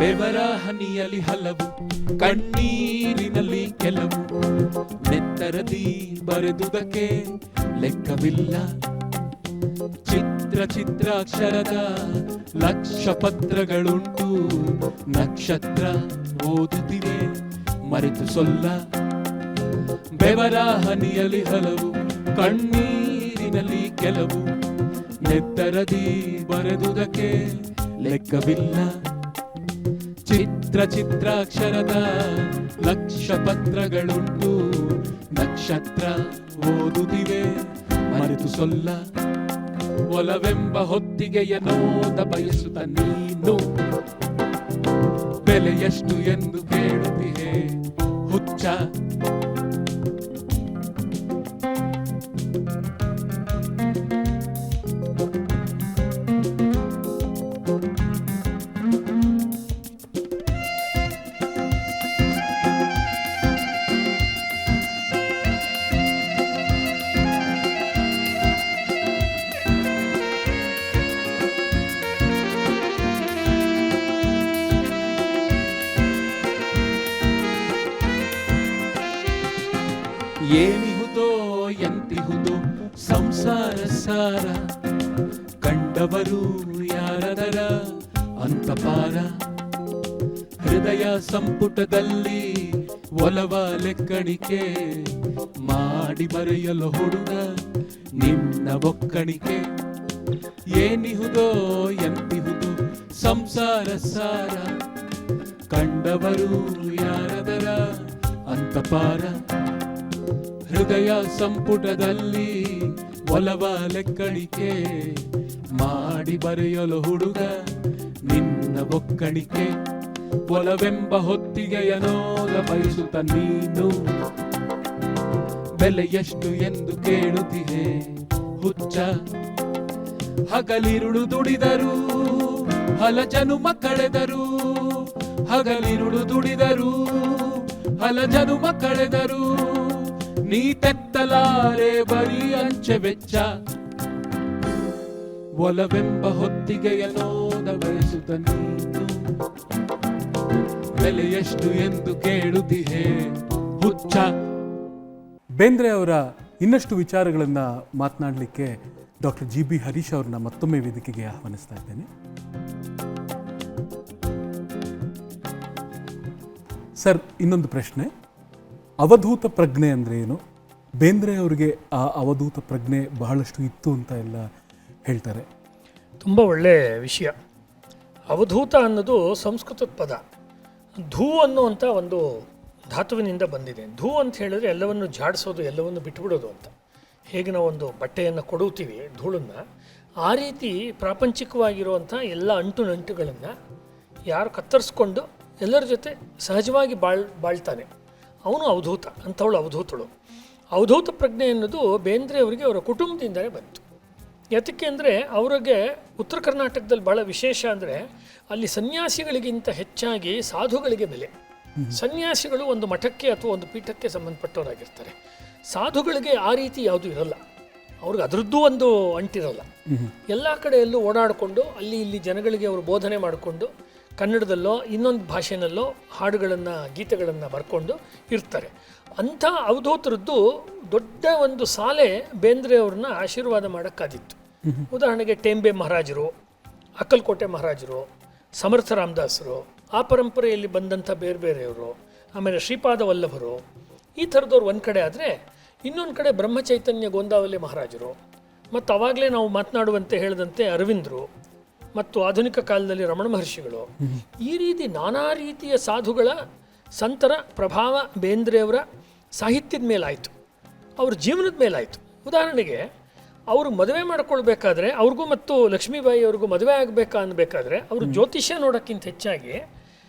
ಬೆವರ ಹನಿಯಲ್ಲಿ ಹಲವು, ಕಣ್ಣೀರಿನಲ್ಲಿ ಕೆಲವು, ನೆತ್ತರದಿ ಬರೆದುದಕ್ಕೆ ಲೆಕ್ಕವಿಲ್ಲ. ಚಿತ್ರ ಚಿತ್ರಾಕ್ಷರದ ಲಕ್ಷ ಪತ್ರಗಳುಂಟು, ನಕ್ಷತ್ರ ಓದುತ್ತಿವೆ ಮರೆತು ಸೊಲ್ಲ. ಬೆವರ ಹನಿಯಲ್ಲಿ ಹಲವು, ಕಣ್ಣೀರಿನಲ್ಲಿ ಕೆಲವು, ನೆತ್ತರದಿ ಬರೆದುದಕ್ಕೆ ಲೆಕ್ಕವಿಲ್ಲ. ಚಿತ್ರಾಕ್ಷರದ ಲಕ್ಷ ಪತ್ರಗಳುಂಟು, ನಕ್ಷತ್ರ ಓದುತ್ತಿವೆ ಮರೆತು ಸೊಲ್ಲ. ಒಲವೆಂಬ ಹೊತ್ತಿಗೆಯ ನೋದ ಬಯಸುತ್ತ ನೀನು, ಬೆಲೆ ಎಷ್ಟು ಎಂದು ಕೇಳುತ್ತಿದೆ ಹುಚ್ಚ. ಏನಿಹುದೋ ಎಂತಿಹುದೋ ಸಂಸಾರ ಸಾರ, ಕಂಡವರು ಯಾರದರ ಅಂತಪಾರ. ಹೃದಯ ಸಂಪುಟದಲ್ಲಿ ಒಲವ ಲೆಕ್ಕಣಿಕೆ ಮಾಡಿ ಬರೆಯಲು ಹುಡುಗ ನಿನ್ನ ಒಕ್ಕಣಿಕೆ. ಏನಿಹುದೋ ಎಂತಿಹುದೋ ಸಂಸಾರ ಸಾರ, ಕಂಡವರು ಯಾರದರ ಅಂತಪಾರ. ಹೃದಯ ಸಂಪುಟದಲ್ಲಿ ಒಲವ ಲೆಕ್ಕಣಿಕೆ ಮಾಡಿ ಬರೆಯಲು ಹುಡುಗ ನಿನ್ನ ಒಕ್ಕಣಿಕೆ. ಒಲವೆಂಬ ಹೊತ್ತಿಗೆಯ ನೋದ ಬಯಸುತ್ತ ನೀನು, ಬೆಲೆ ಎಷ್ಟು ಎಂದು ಕೇಳುತ್ತಿದೆ ಹುಚ್ಚ. ಹಗಲಿರುಳು ದುಡಿದರು ಹಲಜನುಮ ಕಳೆದರು, ಹಗಲಿರುಳು ದುಡಿದರು ಹಲಜನುಮ ಕಳೆದರು. ನೀ ತೆತ್ತಲಾರೆ ಬರೀ ಅಂಚೆ ವೆಚ್ಚ, ಒಲವೆಂಬ ಹೊತ್ತಿಗೆಯ ನೋದ ಬಯಸುತ್ತ ನೀನು, ಬೆಲೆ ಎಷ್ಟು ಎಂದು ಕೇಳುತ್ತಿದೆ ಹುಚ್ಚ. ಬೇಂದ್ರೆ ಅವರ ಇನ್ನಷ್ಟು ವಿಚಾರಗಳನ್ನು ಮಾತನಾಡಲಿಕ್ಕೆ ಡಾಕ್ಟರ್ ಜಿ.ಬಿ. ಹರೀಶ್ ಅವ್ರನ್ನ ಮತ್ತೊಮ್ಮೆ ವೇದಿಕೆಗೆ ಆಹ್ವಾನಿಸ್ತಾ ಇದ್ದೇನೆ. ಸರ್, ಇನ್ನೊಂದು ಪ್ರಶ್ನೆ. ಅವಧೂತ ಪ್ರಜ್ಞೆ ಅಂದರೆ ಏನು? ಬೇಂದ್ರೆ ಅವರಿಗೆ ಆ ಅವಧೂತ ಪ್ರಜ್ಞೆ ಬಹಳಷ್ಟು ಇತ್ತು ಅಂತ ಎಲ್ಲ ಹೇಳ್ತಾರೆ. ತುಂಬ ಒಳ್ಳೆಯ ವಿಷಯ. ಅವಧೂತ ಅನ್ನೋದು ಸಂಸ್ಕೃತದ ಪದ. ಧೂ ಅನ್ನುವಂಥ ಒಂದು ಧಾತುವಿನಿಂದ ಬಂದಿದೆ. ಧೂ ಅಂತ ಹೇಳಿದ್ರೆ ಎಲ್ಲವನ್ನು ಜಾಡಿಸೋದು, ಎಲ್ಲವನ್ನು ಬಿಟ್ಟುಬಿಡೋದು ಅಂತ. ಹೇಗೆ ನಾವು ಒಂದು ಬಟ್ಟೆಯನ್ನು ಕೊಡುತ್ತೀವಿ ಧೂಳನ್ನು, ಆ ರೀತಿ ಪ್ರಾಪಂಚಿಕವಾಗಿರುವಂಥ ಎಲ್ಲ ಅಂಟು ನಂಟುಗಳನ್ನು ಯಾರು ಕತ್ತರಿಸ್ಕೊಂಡು ಎಲ್ಲರ ಜೊತೆ ಸಹಜವಾಗಿ ಬಾಳ್ತಾನೆ ಅವನು ಅವಧೂತ. ಅಂಥವಳು ಅವಧೂತಳು. ಅವಧೂತ ಪ್ರಜ್ಞೆ ಅನ್ನೋದು ಬೇಂದ್ರೆ ಅವರಿಗೆ ಅವರ ಕುಟುಂಬದಿಂದಲೇ ಬಂತು. ಯಾತಕ್ಕೆ ಅಂದರೆ ಅವರಿಗೆ ಉತ್ತರ ಕರ್ನಾಟಕದಲ್ಲಿ ಭಾಳ ವಿಶೇಷ ಅಂದರೆ ಅಲ್ಲಿ ಸನ್ಯಾಸಿಗಳಿಗಿಂತ ಹೆಚ್ಚಾಗಿ ಸಾಧುಗಳಿಗೆ ಬೆಲೆ. ಸನ್ಯಾಸಿಗಳು ಒಂದು ಮಠಕ್ಕೆ ಅಥವಾ ಒಂದು ಪೀಠಕ್ಕೆ ಸಂಬಂಧಪಟ್ಟವರಾಗಿರ್ತಾರೆ. ಸಾಧುಗಳಿಗೆ ಆ ರೀತಿ ಯಾವುದೂ ಇರಲ್ಲ. ಅವ್ರಿಗೆ ಅದರದ್ದು ಒಂದು ಅಂಟಿರಲ್ಲ. ಎಲ್ಲ ಕಡೆಯಲ್ಲೂ ಓಡಾಡಿಕೊಂಡು ಅಲ್ಲಿ ಇಲ್ಲಿ ಜನಗಳಿಗೆ ಅವರು ಬೋಧನೆ ಮಾಡಿಕೊಂಡು ಕನ್ನಡದಲ್ಲೋ ಇನ್ನೊಂದು ಭಾಷೆನಲ್ಲೋ ಹಾಡುಗಳನ್ನು ಗೀತೆಗಳನ್ನು ಬರ್ಕೊಂಡು ಇರ್ತಾರೆ. ಅಂಥ ಅವಧೂತರದ್ದು ದೊಡ್ಡ ಒಂದು ಸಾಲೆ ಬೇಂದ್ರೆ ಅವ್ರನ್ನ ಆಶೀರ್ವಾದ ಮಾಡೋಕ್ಕಾದಿತ್ತು. ಉದಾಹರಣೆಗೆ ಟೇಂಬೆ ಮಹಾರಾಜರು, ಅಕ್ಕಲ್ಕೋಟೆ ಮಹಾರಾಜರು, ಸಮರ್ಥ ರಾಮದಾಸರು, ಆ ಪರಂಪರೆಯಲ್ಲಿ ಬಂದಂಥ ಬೇರೆ ಬೇರೆಯವರು, ಆಮೇಲೆ ಶ್ರೀಪಾದ ವಲ್ಲಭರು, ಈ ಥರದವ್ರು ಒಂದು ಕಡೆ ಆದರೆ, ಇನ್ನೊಂದು ಕಡೆ ಬ್ರಹ್ಮಚೈತನ್ಯ ಗೋಂದಾವಲ್ಲಿ ಮಹಾರಾಜರು, ಮತ್ತು ಅವಾಗಲೇ ನಾವು ಮಾತನಾಡುವಂತೆ ಹೇಳಿದಂತೆ ಅರವಿಂದರು, ಮತ್ತು ಆಧುನಿಕ ಕಾಲದಲ್ಲಿ ರಮಣ ಮಹರ್ಷಿಗಳು. ಈ ರೀತಿ ನಾನಾ ರೀತಿಯ ಸಾಧುಗಳ ಸಂತರ ಪ್ರಭಾವ ಬೇಂದ್ರೆಯವರ ಸಾಹಿತ್ಯದ ಮೇಲಾಯಿತು, ಅವ್ರ ಜೀವನದ ಮೇಲಾಯಿತು. ಉದಾಹರಣೆಗೆ ಅವರು ಮದುವೆ ಮಾಡ್ಕೊಳ್ಬೇಕಾದ್ರೆ, ಅವ್ರಿಗೂ ಮತ್ತು ಲಕ್ಷ್ಮೀಬಾಯಿ ಅವ್ರಿಗೂ ಮದುವೆ ಆಗಬೇಕಾ ಅನ್ಬೇಕಾದ್ರೆ ಅವರು ಜ್ಯೋತಿಷ್ಯ ನೋಡೋಕ್ಕಿಂತ ಹೆಚ್ಚಾಗಿ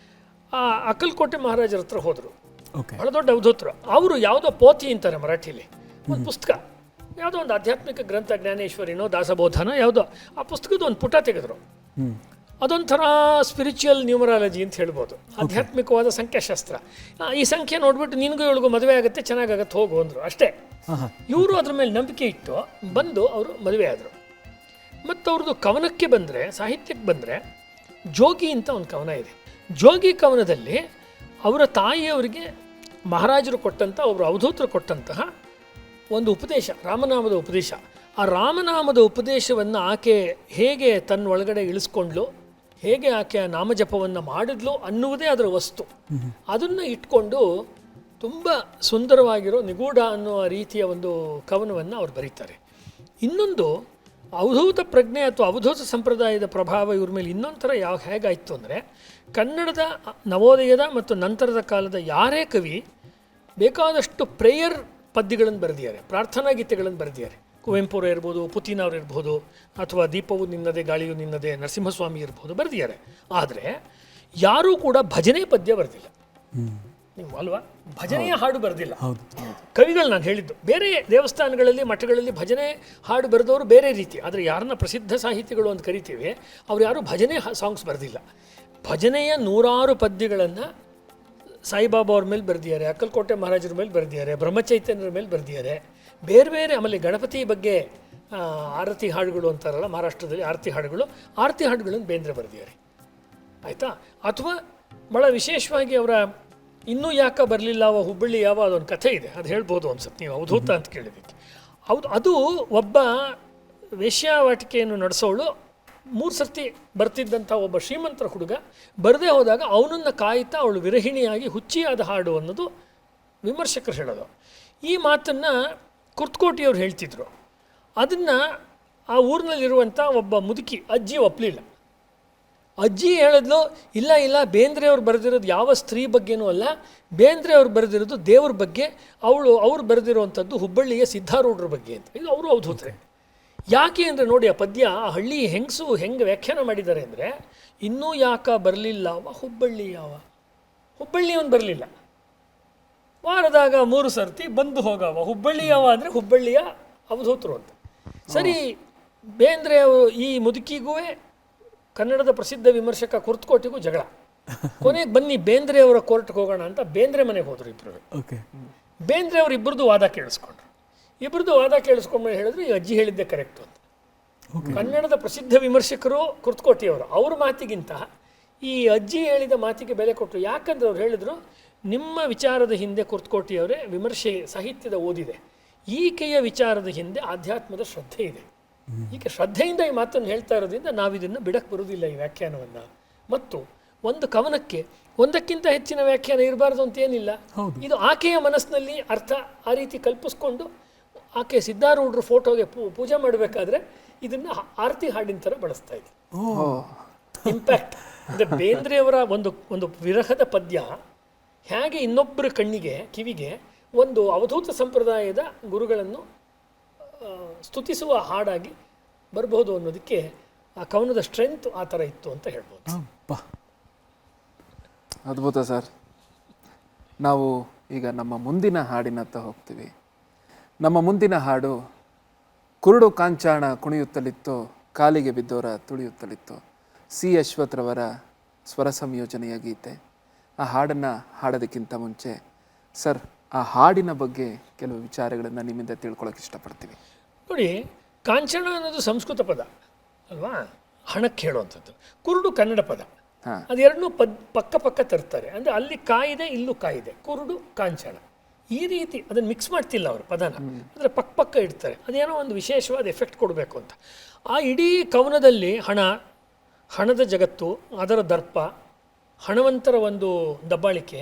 ಆ ಅಕ್ಕಲ್ಕೋಟೆ ಮಹಾರಾಜರ ಹತ್ರ ಹೋದರು. ಬಹಳ ದೊಡ್ಡ ಅವಧೂತರು. ಅವರು ಯಾವುದೋ ಪೋತಿ ಅಂತಾರೆ ಮರಾಠಿಲಿ, ಒಂದು ಪುಸ್ತಕ, ಯಾವುದೋ ಒಂದು ಆಧ್ಯಾತ್ಮಿಕ ಗ್ರಂಥ, ಜ್ಞಾನೇಶ್ವರಿನೋ ದಾಸಬೋಧನೋ ಯಾವುದೋ, ಆ ಪುಸ್ತಕದ ಒಂದು ಪುಟ ತೆಗೆದ್ರು. ಅದೊಂಥರ ಸ್ಪಿರಿಚುವಲ್ ನ್ಯೂಮರಾಲಜಿ ಅಂತ ಹೇಳ್ಬೋದು, ಆಧ್ಯಾತ್ಮಿಕವಾದ ಸಂಖ್ಯಾಶಾಸ್ತ್ರ. ಈ ಸಂಖ್ಯೆ ನೋಡ್ಬಿಟ್ಟು ನಿನಗೂ ಇವಳಿಗೂ ಮದುವೆ ಆಗುತ್ತೆ, ಚೆನ್ನಾಗಾಗತ್ತೆ, ಹೋಗು ಅಂದರು ಅಷ್ಟೇ. ಇವರು ಅದ್ರ ಮೇಲೆ ನಂಬಿಕೆ ಇಟ್ಟು ಬಂದು ಅವರು ಮದುವೆ ಆದರು. ಮತ್ತು ಅವ್ರದ್ದು ಕವನಕ್ಕೆ ಬಂದರೆ, ಸಾಹಿತ್ಯಕ್ಕೆ ಬಂದರೆ, ಜೋಗಿ ಅಂತ ಒಂದು ಕವನ ಇದೆ. ಜೋಗಿ ಕವನದಲ್ಲಿ ಅವರ ತಾಯಿಯವರಿಗೆ ಮಹಾರಾಜರು ಕೊಟ್ಟಂಥ, ಒಬ್ಬರು ಅವಧೂತರು ಕೊಟ್ಟಂತಹ ಒಂದು ಉಪದೇಶ, ರಾಮನಾಮದ ಉಪದೇಶ. ಆ ರಾಮನಾಮದ ಉಪದೇಶವನ್ನು ಆಕೆ ಹೇಗೆ ತನ್ನ ಒಳಗಡೆ ಇಳಿಸ್ಕೊಂಡ್ಲು, ಹೇಗೆ ಆಕೆ ಆ ನಾಮಜಪವನ್ನು ಮಾಡಿದ್ಲು ಅನ್ನುವುದೇ ಅದರ ವಸ್ತು. ಅದನ್ನು ಇಟ್ಕೊಂಡು ತುಂಬ ಸುಂದರವಾಗಿರೋ ನಿಗೂಢ ಅನ್ನುವ ರೀತಿಯ ಒಂದು ಕವನವನ್ನು ಅವ್ರು ಬರೀತಾರೆ. ಇನ್ನೊಂದು ಅವಧೂತ ಪ್ರಜ್ಞೆ ಅಥವಾ ಅವಧೂತ ಸಂಪ್ರದಾಯದ ಪ್ರಭಾವ ಇವ್ರ ಮೇಲೆ ಇನ್ನೊಂದು ಥರ ಹೇಗಾಯಿತು ಅಂದರೆ, ಕನ್ನಡದ ನವೋದಯದ ಮತ್ತು ನಂತರದ ಕಾಲದ ಯಾರೇ ಕವಿ ಬೇಕಾದಷ್ಟು ಪ್ರೇಯರ್ ಪದ್ಯಗಳನ್ನು ಬರೆದಿದ್ದಾರೆ, ಪ್ರಾರ್ಥನಾ ಗೀತೆಗಳನ್ನು ಬರೆದಿದ್ದಾರೆ. ಕುವೆಂಪುರು ಇರ್ಬೋದು, ಪುತಿನವ್ರು ಇರ್ಬೋದು, ಅಥವಾ ದೀಪವು ನಿನ್ನದೇ ಗಾಳಿಯು ನಿನ್ನದೇ ನರಸಿಂಹಸ್ವಾಮಿ ಇರ್ಬೋದು, ಬರೆದಿದ್ದಾರೆ. ಆದರೆ ಯಾರೂ ಕೂಡ ಭಜನೆ ಪದ್ಯ ಬರೆದಿಲ್ಲ. ನೀವು ಅಲ್ವಾ, ಭಜನೆಯ ಹಾಡು ಬರೆದಿಲ್ಲ ಕವಿಗಳು. ನಾನು ಹೇಳಿದ್ದು ಬೇರೆ ದೇವಸ್ಥಾನಗಳಲ್ಲಿ ಮಠಗಳಲ್ಲಿ ಭಜನೆ ಹಾಡು ಬರೆದವರು ಬೇರೆ ರೀತಿ. ಆದರೆ ಯಾರನ್ನ ಪ್ರಸಿದ್ಧ ಸಾಹಿತಿಗಳು ಅಂತ ಕರಿತೀವಿ, ಅವ್ರು ಯಾರೂ ಭಜನೆ ಸಾಂಗ್ಸ್ ಬರೆದಿಲ್ಲ. ಭಜನೆಯ ನೂರಾರು ಪದ್ಯಗಳನ್ನು ಸಾಯಿಬಾಬಾ ಅವ್ರ ಮೇಲೆ ಬರೆದಿದ್ದಾರೆ, ಅಕ್ಕಲಕೋಟೆ ಮಹಾರಾಜರ ಮೇಲೆ ಬರೆದಿದ್ದಾರೆ, ಬ್ರಹ್ಮಚೈತನ್ಯರ ಮೇಲೆ ಬರೆದಿದ್ದಾರೆ. ಬೇರೆ ಬೇರೆ ಆಮೇಲೆ ಗಣಪತಿ ಬಗ್ಗೆ ಆರತಿ ಹಾಡುಗಳು ಅಂತಾರಲ್ಲ ಮಹಾರಾಷ್ಟ್ರದಲ್ಲಿ, ಆರತಿ ಹಾಡುಗಳನ್ನು ಬೇಂದ್ರೆ ಬರೆದಿದ್ದಾರೆ. ಆಯಿತಾ? ಅಥವಾ ಭಾಳ ವಿಶೇಷವಾಗಿ ಅವರ ಇನ್ನೂ ಯಾಕೆ ಬರಲಿಲ್ಲ ಅವ ಹುಬ್ಬಳ್ಳಿ ಯಾವ ಅದೊಂದು ಕಥೆ ಇದೆ, ಅದು ಹೇಳ್ಬೋದು ಅನ್ಸುತ್ತೆ ನೀವು ಅವಧೂತ ಅಂತ ಕೇಳಿದ್ದಕ್ಕೆ. ಅದು ಒಬ್ಬ ವೇಶ್ಯಾವಾಟಿಕೆಯನ್ನು ನಡೆಸೋಳು 3 ಸರ್ತಿ ಬರ್ತಿದ್ದಂಥ ಒಬ್ಬ ಶ್ರೀಮಂತರ ಹುಡುಗ ಬರದೇ ಹೋದಾಗ ಅವನನ್ನು ಕಾಯ್ತಾ ಅವಳು ವಿರಹಿಣಿಯಾಗಿ ಹುಚ್ಚಿಯಾದ ಹಾಡು ಅನ್ನೋದು ವಿಮರ್ಶಕರು ಹೇಳೋದು. ಈ ಮಾತನ್ನು ಕುರ್ತಕೋಟಿಯವ್ರು ಹೇಳ್ತಿದ್ರು. ಅದನ್ನು ಆ ಊರಿನಲ್ಲಿರುವಂಥ ಒಬ್ಬ ಮುದುಕಿ ಅಜ್ಜಿ ಒಪ್ಪಲಿಲ್ಲ. ಅಜ್ಜಿ ಹೇಳಿದ್ಲು, ಇಲ್ಲ ಬೇಂದ್ರೆಯವ್ರು ಬರೆದಿರೋದು ಯಾವ ಸ್ತ್ರೀ ಬಗ್ಗೆನೂ ಅಲ್ಲ, ಬೇಂದ್ರೆಯವ್ರು ಬರೆದಿರೋದು ದೇವ್ರ ಬಗ್ಗೆ, ಅವ್ರು ಬರೆದಿರುವಂಥದ್ದು ಹುಬ್ಬಳ್ಳಿಯ ಸಿದ್ಧಾರೂಢರ ಬಗ್ಗೆ ಅಂತ. ಇದು ಅವರು ಅವಧೂತರೆ. ಯಾಕೆ ಅಂದರೆ ನೋಡಿ, ಆ ಪದ್ಯ ಆ ಹಳ್ಳಿ ಹೆಂಗಸು ಹೆಂಗೆ ವ್ಯಾಖ್ಯಾನ ಮಾಡಿದ್ದಾರೆ ಅಂದರೆ, ಇನ್ನೂ ಯಾಕ ಬರಲಿಲ್ಲ ಅವ ಹುಬ್ಬಳ್ಳಿ ಹುಬ್ಬಳ್ಳಿಯವನು ಬರಲಿಲ್ಲ, ವಾರದಾಗ 3 ಸರ್ತಿ ಬಂದು ಹೋಗವ ಹುಬ್ಬಳ್ಳಿಯವ ಅಂದರೆ ಹುಬ್ಬಳ್ಳಿಯ ಅವಧೂತರು ಅಂತ. ಸರಿ, ಬೇಂದ್ರೆ ಈ ಮುದುಕಿಗೂ ಕನ್ನಡದ ಪ್ರಸಿದ್ಧ ವಿಮರ್ಶಕ ಕುರ್ತಕೋಟಿಗೂ ಜಗಳ. ಕೊನೆಗೆ ಬನ್ನಿ ಬೇಂದ್ರೆ ಅವರ ಕೋರ್ಟ್ಗೆ ಹೋಗೋಣ ಅಂತ ಬೇಂದ್ರೆ ಮನೆಗೆ ಹೋದರು ಇಬ್ಬರು. ಬೇಂದ್ರೆ ಅವರು ಇಬ್ಬರದು ವಾದ ಕೇಳಿಸ್ಕೊಂಡ್ರು. ವಾದ ಕೇಳಿಸ್ಕೊಂಡ್ಮೇಲೆ ಹೇಳಿದ್ರು ಈ ಅಜ್ಜಿ ಹೇಳಿದ್ದೆ ಕರೆಕ್ಟು ಅಂತ. ಕನ್ನಡದ ಪ್ರಸಿದ್ಧ ವಿಮರ್ಶಕರು ಕುರ್ತಕೋಟಿಯವರು, ಅವ್ರ ಮಾತಿಗಿಂತ ಈ ಅಜ್ಜಿ ಹೇಳಿದ ಮಾತಿಗೆ ಬೆಲೆ ಕೊಟ್ಟರು. ಯಾಕಂದ್ರೆ ಅವ್ರು ಹೇಳಿದ್ರು, ನಿಮ್ಮ ವಿಚಾರದ ಹಿಂದೆ ಕುರ್ತಕೋಟಿಯವರೇ ವಿಮರ್ಶೆ ಸಾಹಿತ್ಯದ ಓದಿದೆ, ಈಕೆಯ ವಿಚಾರದ ಹಿಂದೆ ಆಧ್ಯಾತ್ಮದ ಶ್ರದ್ಧೆ ಇದೆ. ಈಗ ಶ್ರದ್ಧೆಯಿಂದ ಈ ಮಾತನ್ನು ಹೇಳ್ತಾ ಇರೋದ್ರಿಂದ ನಾವಿದನ್ನು ಬಿಡಕ್ಕೆ ಬರುವುದಿಲ್ಲ ಈ ವ್ಯಾಖ್ಯಾನವನ್ನು. ಮತ್ತು ಒಂದು ಕವನಕ್ಕೆ ಒಂದಕ್ಕಿಂತ ಹೆಚ್ಚಿನ ವ್ಯಾಖ್ಯಾನ ಇರಬಾರ್ದು ಅಂತ ಏನಿಲ್ಲ. ಇದು ಆಕೆಯ ಮನಸ್ಸಿನಲ್ಲಿ ಅರ್ಥ ಆ ರೀತಿ ಕಲ್ಪಿಸ್ಕೊಂಡು ಆಕೆ ಸಿದ್ಧಾರೂಢರ ಫೋಟೋಗೆ ಪೂಜೆ ಮಾಡಬೇಕಾದ್ರೆ ಇದನ್ನು ಆರತಿ ಹಾಡಿನ ಥರ ಬಳಸ್ತಾ ಇದ್ದೆ. ಇಂಪ್ಯಾಕ್ಟ್ ಅಂದರೆ ಬೇಂದ್ರೆಯವರ ಒಂದು ವಿರಹದ ಪದ್ಯ ಹೇಗೆ ಇನ್ನೊಬ್ಬರ ಕಿವಿಗೆ ಒಂದು ಅವಧೂತ ಸಂಪ್ರದಾಯದ ಗುರುಗಳನ್ನು ಸ್ತುತಿಸುವ ಹಾಡಾಗಿ ಬರ್ಬೋದು ಅನ್ನೋದಕ್ಕೆ ಆ ಕವನದ ಸ್ಟ್ರೆಂತ್ ಆ ಥರ ಇತ್ತು ಅಂತ ಹೇಳ್ಬೋದು. ಅದ್ಭುತ ಸರ್. ನಾವು ಈಗ ನಮ್ಮ ಮುಂದಿನ ಹಾಡಿನತ್ತ ಹೋಗ್ತೀವಿ. ನಮ್ಮ ಮುಂದಿನ ಹಾಡು ಕುರುಡು ಕಾಂಚಾಣ ಕುಣಿಯುತ್ತಲಿತ್ತು, ಕಾಲಿಗೆ ಬಿದ್ದೋರ ತುಳಿಯುತ್ತಲಿತ್ತು. ಸಿ ಅಶ್ವಥ್ರವರ ಸ್ವರ ಸಂಯೋಜನೆಯ ಗೀತೆ. ಆ ಹಾಡನ್ನು ಹಾಡೋದಕ್ಕಿಂತ ಮುಂಚೆ ಸರ್, ಆ ಹಾಡಿನ ಬಗ್ಗೆ ಕೆಲವು ವಿಚಾರಗಳನ್ನು ನಿಮ್ಮಿಂದ ತಿಳ್ಕೊಳ್ಳೋಕೆ ಇಷ್ಟಪಡ್ತೀವಿ. ನೋಡಿ, ಕಾಂಚನ ಅನ್ನೋದು ಸಂಸ್ಕೃತ ಪದ ಅಲ್ವಾ, ಹಣಕ್ಕೆ ಹೇಳುವಂಥದ್ದು. ಕುರುಡು ಕನ್ನಡ ಪದ. ಅದೆರಡನ್ನೂ ಪಕ್ಕ ತರ್ತಾರೆ. ಅಂದರೆ ಅಲ್ಲಿ ಕಾಯಿದೆ, ಇಲ್ಲೂ ಕಾಯಿದೆ. ಕುರುಡು ಕಾಂಚನ ಈ ರೀತಿ ಅದನ್ನು ಮಿಕ್ಸ್ ಮಾಡ್ತಿಲ್ಲ ಅವರು ಪದನ, ಅಂದರೆ ಪಕ್ಕ ಇಡ್ತಾರೆ. ಅದೇನೋ ಒಂದು ವಿಶೇಷವಾದ ಎಫೆಕ್ಟ್ ಕೊಡಬೇಕು ಅಂತ. ಆ ಇಡೀ ಕವನದಲ್ಲಿ ಹಣದ ಜಗತ್ತು, ಅದರ ದರ್ಪ, ಹಣವಂತರ ಒಂದು ದಬ್ಬಾಳಿಕೆ,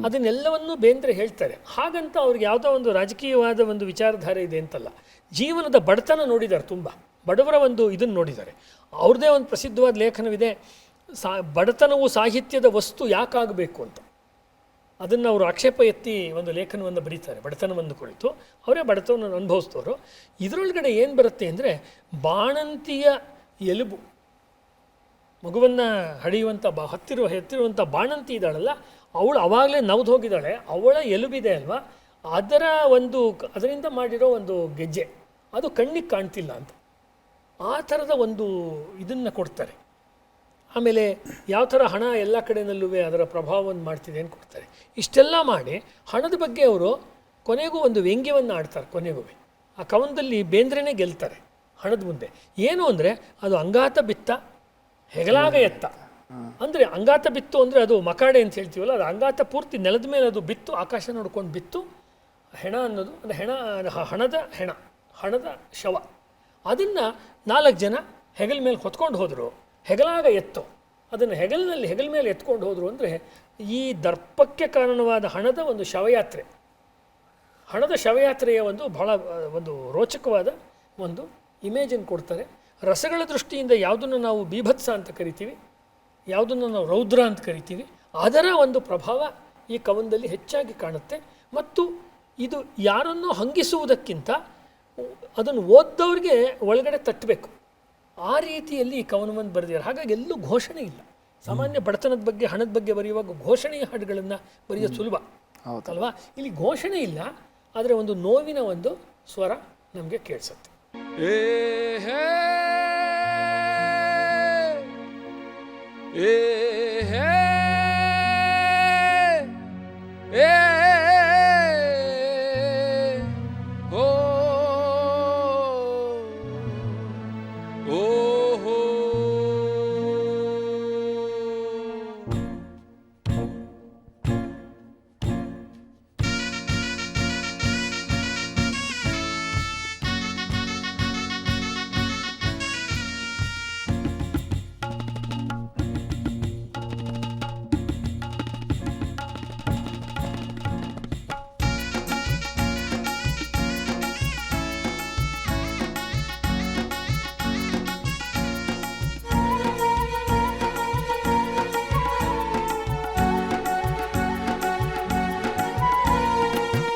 ಅದನ್ನೆಲ್ಲವನ್ನೂ ಬೇಂದ್ರೆ ಹೇಳ್ತಾರೆ. ಹಾಗಂತ ಅವ್ರಿಗೆ ಯಾವುದೋ ಒಂದು ರಾಜಕೀಯವಾದ ಒಂದು ವಿಚಾರಧಾರೆ ಇದೆ ಅಂತಲ್ಲ. ಜೀವನದ ಬಡತನ ನೋಡಿದ್ದಾರೆ, ತುಂಬ ಬಡವರ ಒಂದು ಇದನ್ನು ನೋಡಿದ್ದಾರೆ. ಅವ್ರದ್ದೇ ಒಂದು ಪ್ರಸಿದ್ಧವಾದ ಲೇಖನವಿದೆ, ಬಡತನವು ಸಾಹಿತ್ಯದ ವಸ್ತು ಯಾಕಾಗಬೇಕು ಅಂತ. ಅದನ್ನು ಅವರು ಆಕ್ಷೇಪ ಎತ್ತಿ ಒಂದು ಲೇಖನವನ್ನು ಬರೀತಾರೆ ಬಡತನವನ್ನು ಕುರಿತು. ಅವರೇ ಬಡತನವನ್ನು ಅನುಭವಿಸ್ತವರು. ಇದರೊಳಗಡೆ ಏನು ಬರುತ್ತೆ ಅಂದರೆ, ಬಾಣಂತಿಯ ಎಲುಬು, ಮಗುವನ್ನು ಹಡೆಯುವಂಥ ಹತ್ತಿರುವಂಥ ಬಾಣಂತಿ ಇದ್ದಾಳಲ್ಲ, ಅವಳು ಅವಾಗಲೇ ನವ್ದು ಹೋಗಿದ್ದಾಳೆ, ಅವಳ ಎಲುಬಿದೆ ಅಲ್ವಾ, ಅದರಿಂದ ಮಾಡಿರೋ ಒಂದು ಗೆಜ್ಜೆ ಅದು ಕಣ್ಣಿಗೆ ಕಾಣ್ತಿಲ್ಲ ಅಂತ. ಆ ಥರದ ಒಂದು ಇದನ್ನು ಕೊಡ್ತಾರೆ. ಆಮೇಲೆ ಯಾವ ಥರ ಹಣ ಎಲ್ಲ ಕಡೆಯಲ್ಲೂ ಅದರ ಪ್ರಭಾವವನ್ನು ಮಾಡ್ತಿದೆ ಅಂತ ಕೊಡ್ತಾರೆ. ಇಷ್ಟೆಲ್ಲ ಮಾಡಿ ಹಣದ ಬಗ್ಗೆ ಅವರು ಕೊನೆಗೂ ಒಂದು ವ್ಯಂಗ್ಯವನ್ನು ಆಡ್ತಾರೆ. ಕೊನೆಗೂ ಆ ಕವನದಲ್ಲಿ ಬೇಂದ್ರೆನೇ ಗೆಲ್ತಾರೆ ಹಣದ ಮುಂದೆ. ಏನು ಅಂದರೆ, ಅದು ಅಂಗಾತ ಬಿತ್ತ ಹೆಗಲಾಗ ಎತ್ತ. ಅಂದರೆ ಅಂಗಾತ ಬಿತ್ತು ಅಂದರೆ ಅದು ಮಕಾಡೆ ಅಂತ ಹೇಳ್ತೀವಲ್ಲ, ಅದು ಅಂಗಾತ ಪೂರ್ತಿ ನೆಲದ ಮೇಲೆ ಅದು ಬಿತ್ತು, ಆಕಾಶ ನೋಡ್ಕೊಂಡು ಬಿತ್ತು. ಹೆಣ ಅನ್ನೋದು ಅಂದರೆ ಹಣದ ಶವ. ಅದನ್ನು 4 ಜನ ಹೆಗಲ ಮೇಲೆ ಹೊತ್ಕೊಂಡು ಹೋದರು. ಹೆಗಲಾಗ ಎತ್ತು, ಅದನ್ನು ಹೆಗಲ ಮೇಲೆ ಎತ್ಕೊಂಡು ಹೋದರು. ಅಂದರೆ ಈ ದರ್ಪಕ್ಕೆ ಕಾರಣವಾದ ಹಣದ ಒಂದು ಶವಯಾತ್ರೆಯ ಒಂದು ಬಹಳ ಒಂದು ರೋಚಕವಾದ ಒಂದು ಇಮೇಜನ್ನು ಕೊಡ್ತಾರೆ. ರಸಗಳ ದೃಷ್ಟಿಯಿಂದ ಯಾವುದನ್ನು ನಾವು ಬೀಭತ್ಸ ಅಂತ ಕರಿತೀವಿ, ಯಾವುದನ್ನು ನಾವು ರೌದ್ರ ಅಂತ ಕರಿತೀವಿ, ಅದರ ಒಂದು ಪ್ರಭಾವ ಈ ಕವನದಲ್ಲಿ ಹೆಚ್ಚಾಗಿ ಕಾಣುತ್ತೆ. ಮತ್ತು ಇದು ಯಾರನ್ನೋ ಹಂಗಿಸುವುದಕ್ಕಿಂತ ಅದನ್ನು ಓದ್ದವ್ರಿಗೆ ಒಳಗಡೆ ತಟ್ಟಬೇಕು, ಆ ರೀತಿಯಲ್ಲಿ ಈ ಕವನವನ್ನು ಬರೆದಿದ್ದಾರೆ. ಹಾಗಾಗಿ ಎಲ್ಲೂ ಘೋಷಣೆ ಇಲ್ಲ. ಸಾಮಾನ್ಯ ಬಡತನದ ಬಗ್ಗೆ, ಹಣದ ಬಗ್ಗೆ ಬರೆಯುವಾಗ ಘೋಷಣೆಯ ಹಾಡುಗಳನ್ನು ಬರೆಯೋದು ಸುಲಭ ಅಲ್ವಾ. ಇಲ್ಲಿ ಘೋಷಣೆ ಇಲ್ಲ, ಆದರೆ ಒಂದು ನೋವಿನ ಒಂದು ಸ್ವರ ನಮಗೆ ಕೇಳಿಸುತ್ತೆ.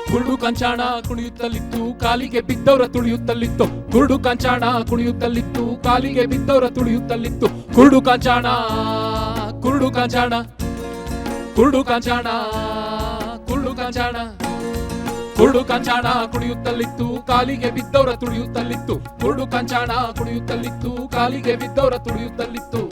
ಕುರುಡು ಕಂಚಾಣ ಕುಣಿಯುತ್ತಲಿತ್ತು, ಕಾಲಿಗೆ ಬಿದ್ದವರ ತುಳಿಯುತ್ತಲಿತ್ತು. ಕುರುಡು ಕಂಚಾಣ ಕುಣಿಯುತ್ತಲಿತ್ತು, ಕಾಲಿಗೆ ಬಿದ್ದವರ ತುಳಿಯುತ್ತಲಿತ್ತು. ಕುರುಡು ಕಂಚಾಣ, ಕುರುಡು ಕಂಚಾಣ, ಕುರುಡು ಕಂಚಾಣ, ಕುರುಡು ಕಂಚಾಣ, ಕುರುಡು ಕಂಚಾಣ ಕುಣಿಯುತ್ತಲಿತ್ತು, ಕಾಲಿಗೆ ಬಿದ್ದವರ ತುಳಿಯುತ್ತಲಿತ್ತು. ಕುರುಡು ಕಂಚಾಣ ಕುಣಿಯುತ್ತಲಿತ್ತು, ಕಾಲಿಗೆ ಬಿದ್ದವರ ತುಳಿಯುತ್ತಲಿತ್ತು.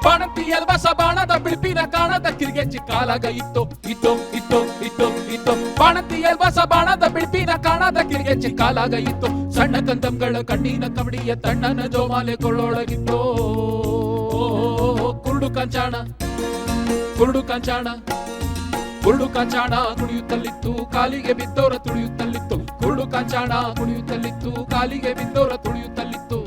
ಬಾಣಂತಿಯಲ್ವಸ ಬಾಣದ ಬಿಳ್ಪಿನ ಕಾಣದ ಕಿರ್ಗೆಚ್ಚಿ ಕಾಲಾಗ ಇತ್ತು ಇತ್ತು ಇತ್ತು ಇತ್ತು ಇತ್ತು. ಬಾಣಂತಿಯಲ್ವಸ ಬಾಣದ ಬಿಳ್ಪಿನ ಕಾಣದ ಕಿರ್ಗೆಚ್ಚಿ ಕಾಲಾಗ ಇತ್ತು. ಸಣ್ಣ ಕಂದಮ್ಗಳ ಕಣ್ಣಿನ ಕಬಡಿಯ ತಣ್ಣನ ಜೋಮಾಲೆ ಕೊಳ್ಳೊಳಗಿತ್ತು. ಕುರುಡು ಕಂಚಾಣ, ಕುರುಡು ಕಂಚಾಣ, ಕುರುಡು ಕಂಚಾಣ ಕುಣಿಯುತ್ತಲಿತ್ತು, ಕಾಲಿಗೆ ಬಿದ್ದವರ ತುಳಿಯುತ್ತಲಿತ್ತು. ಕುರುಡು ಕಂಚಾಣ ಕುಣಿಯುತ್ತಲಿತ್ತು, ಕಾಲಿಗೆ ಬಿದ್ದವರ ತುಳಿಯುತ್ತಲಿತ್ತು.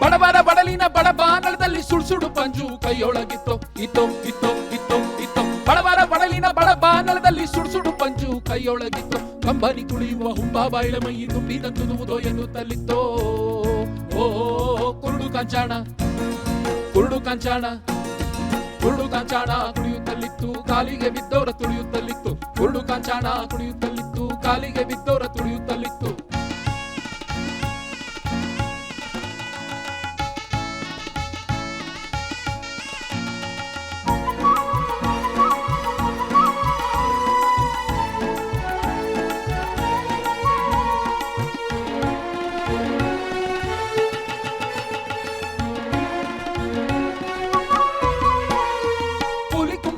ಬಡವರ ಬಡಲಿನ ಬಡಬಾನಳದಲ್ಲಿ ಸುಳ್ಸುಡು ಪಂಜು ಕೈಯೊಳಗಿತ್ತು ಇತ್ತು ಇತ್ತು ಇತ್ತು ಇತ್ತು. ಬಡವರ ಬಡಲಿನ ಬಡಬಾನಳದಲ್ಲಿ ಸುಳ್ಸುಡು ಪಂಜು ಕೈಯೊಳಗಿತ್ತು. ಕಂಬನಿ ಕುಳಿಯುವ ಹುಂಬ ಬಾಯಿಳ ಮೈ ತುಂಬಿದಂತುವುದೋ ಎನ್ನುತ್ತಲಿತ್ತೋ. ಓ ಕುರುಡು ಕಂಚಾಣ, ಕುರುಡು ಕಂಚಾಣ, ಕುರುಡು ಕಂಚಾಣ ಕುಣಿಯುತ್ತಲಿತ್ತು, ಕಾಲಿಗೆ ಬಿದ್ದವರ ತುಳಿಯುತ್ತಲಿತ್ತು. ಕುರುಡು ಕಂಚಾಣ ಕುಣಿಯುತ್ತಲಿತ್ತು, ಕಾಲಿಗೆ ಬಿದ್ದವರ ತುಳಿಯುತ್ತಲಿತ್ತು.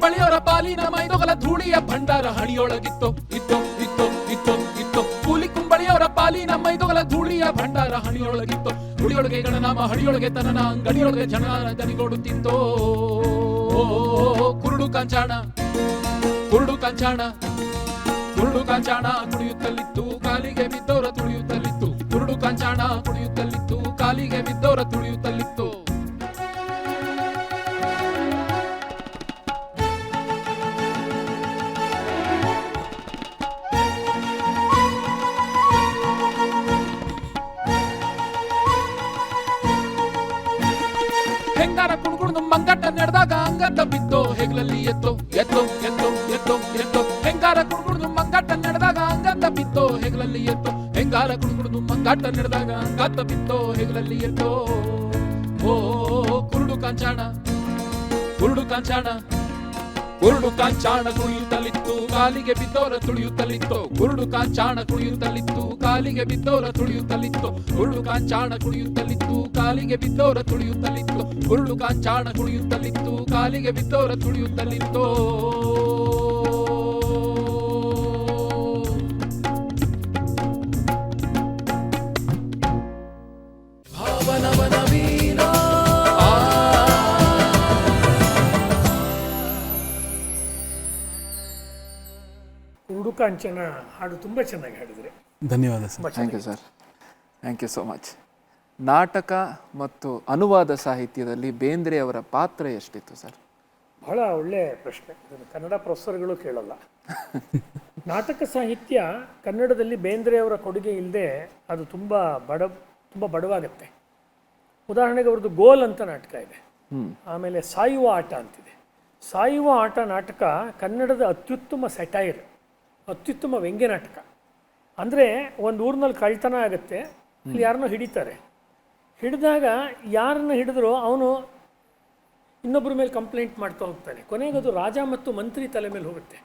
ಬಳಿಯವರ ಪಾಲಿನ ಮೈದೊಗಲ ಧೂಳಿಯ ಭಂಡಾರ ಹಣಿಯೊಳಗಿತ್ತು ಇತ್ತು ಇತ್ತು ಇತ್ತು ಇತ್ತು. ಕೂಲಿ ಕುಂಬಳಿಯವರ ಪಾಲಿನ ಮೈದೊಗಲ ಧೂಳಿಯ ಭಂಡಾರ ಹಣಿಯೊಳಗಿತ್ತು. ಹುಳಿಯೊಳಗೆ ಗಣನಾಮ ಹಳಿಯೊಳಗೆ ತನನ ಗಡಿಯೊಳಗೆ ಜನನ ದನಿಗೊಡುತ್ತಿತ್ತೋ. ಕುರುಡು ಕಂಚಾಣ, ಕುರುಡು ಕಂಚಾಣ, ಕುರುಡು ಕಂಚಾಣ ಕುಣಿಯುತ್ತಲಿತ್ತು, ಕಾಲಿಗೆ ಬಿದ್ದವರ ತುಳಿಯುತ್ತಲಿತ್ತು. ಕುರುಡು ಕಂಚಾಣ ಕುಣಿಯುತ್ತಲಿತ್ತು, ಕಾಲಿಗೆ ಬಿದ್ದವರ ತುಳಿಯುತ್ತಲಿತ್ತು. ಹೆಂಗಾರ ಕುಣ್ಕುಣ್ದು ಮಂಗಟ್ಟ ನಡೆದಾಗ ಅಂಗಟ್ಟ ಬಿತ್ತೋ ಹೆಗ್ಲಲ್ಲಿ ಎತ್ತೋ ಎತ್ತೋ ಎತ್ತೋ ಎತ್ತೋ ಎತ್ತೋ. ಹೆಂಗಾರ ಕುಣ್ಕುಣ್ದು ಮಂಗಟ್ಟ ನಡೆದಾಗ ಅಂಗಟ್ಟ ಬಿತ್ತೋ ಹೆಗ್ಲಲ್ಲಿ ಎತ್ತೋ. ಹೆಂಗಾರ ಕುಣ್ಕುಣ್ದು ಮಂಗಟ್ಟ ನಡೆದಾಗ ಅಂಗಟ್ಟ ಬಿತ್ತೋ ಹೆಗ್ಲಲ್ಲಿ ಎತ್ತೋ. ಓ ಕುರುಡು ಕಂಚಾಣ, ಕುರುಡು ಕಂಚಾಣ, ಕುರುಡು ಕಾಂಚಾಣ ಕುಣಿಯುತ್ತಲಿತ್ತು ಕಾಲಿಗೆ ಬಿದ್ದೋರ ತುಳಿಯುತ್ತಲಿತ್ತು ಕುರುಡು ಕಾಂಚಾಣ ಕುಣಿಯುತ್ತಲಿತ್ತು ಕಾಲಿಗೆ ಬಿದ್ದೋರ ತುಳಿಯುತ್ತಲಿತ್ತು ಕುರುಡು ಕಾಂಚಾಣ ಕುಣಿಯುತ್ತಲಿತ್ತು ಕಾಲಿಗೆ ಬಿದ್ದೋರ ತುಳಿಯುತ್ತಲಿತ್ತು ಕುರುಡು ಕಾಂಚಾಣ ಕುಣಿಯುತ್ತಲಿತ್ತು ಕಾಲಿಗೆ ಬಿದ್ದೋರ ತುಳಿಯುತ್ತಲಿತ್ತು. ಕುರುಡು ಕಾಂಚನ ಹಾಡು ತುಂಬ ಚೆನ್ನಾಗಿ ಹಾಡಿದರೆ. ಧನ್ಯವಾದ sir. Thank you sir, thank you so much. ನಾಟಕ ಮತ್ತು ಅನುವಾದ ಸಾಹಿತ್ಯದಲ್ಲಿ ಬೇಂದ್ರೆ ಅವರ ಪಾತ್ರ ಎಷ್ಟಿತ್ತು ಸರ್? ಬಹಳ ಒಳ್ಳೆಯ ಪ್ರಶ್ನೆ. ಇದನ್ನು ಕನ್ನಡ ಪ್ರೊಫೆಸರ್ಗಳು ಕೇಳಲ್ಲ. ನಾಟಕ ಸಾಹಿತ್ಯ ಕನ್ನಡದಲ್ಲಿ ಬೇಂದ್ರೆಯವರ ಕೊಡುಗೆ ಇಲ್ಲದೆ ಅದು ತುಂಬ ಬಡವಾಗತ್ತೆ. ಉದಾಹರಣೆಗೆ ಅವ್ರದ್ದು ಗೋಲ್ ಅಂತ ನಾಟಕ ಇದೆ, ಆಮೇಲೆ ಸಾಯುವ ಆಟ ಅಂತಿದೆ. ಸಾಯುವ ಆಟ ನಾಟಕ ಕನ್ನಡದ ಅತ್ಯುತ್ತಮ ಸೆಟೈರ್, ಅತ್ಯುತ್ತಮ ವ್ಯಂಗ್ಯ ನಾಟಕ. ಅಂದರೆ ಒಂದು ಊರಿನಲ್ಲಿ ಕಳ್ತನ ಆಗುತ್ತೆ, ಅಲ್ಲಿ ಯಾರನ್ನೋ ಹಿಡಿತಾರೆ, ಹಿಡಿದಾಗ ಯಾರನ್ನು ಹಿಡಿದ್ರೋ ಅವನು ಇನ್ನೊಬ್ಬರ ಮೇಲೆ ಕಂಪ್ಲೇಂಟ್ ಮಾಡ್ತಾ ಹೋಗ್ತಾನೆ. ಕೊನೆಗೆ ಅದು ರಾಜ ಮತ್ತು ಮಂತ್ರಿ ತಲೆ ಮೇಲೆ ಹೋಗುತ್ತೆ.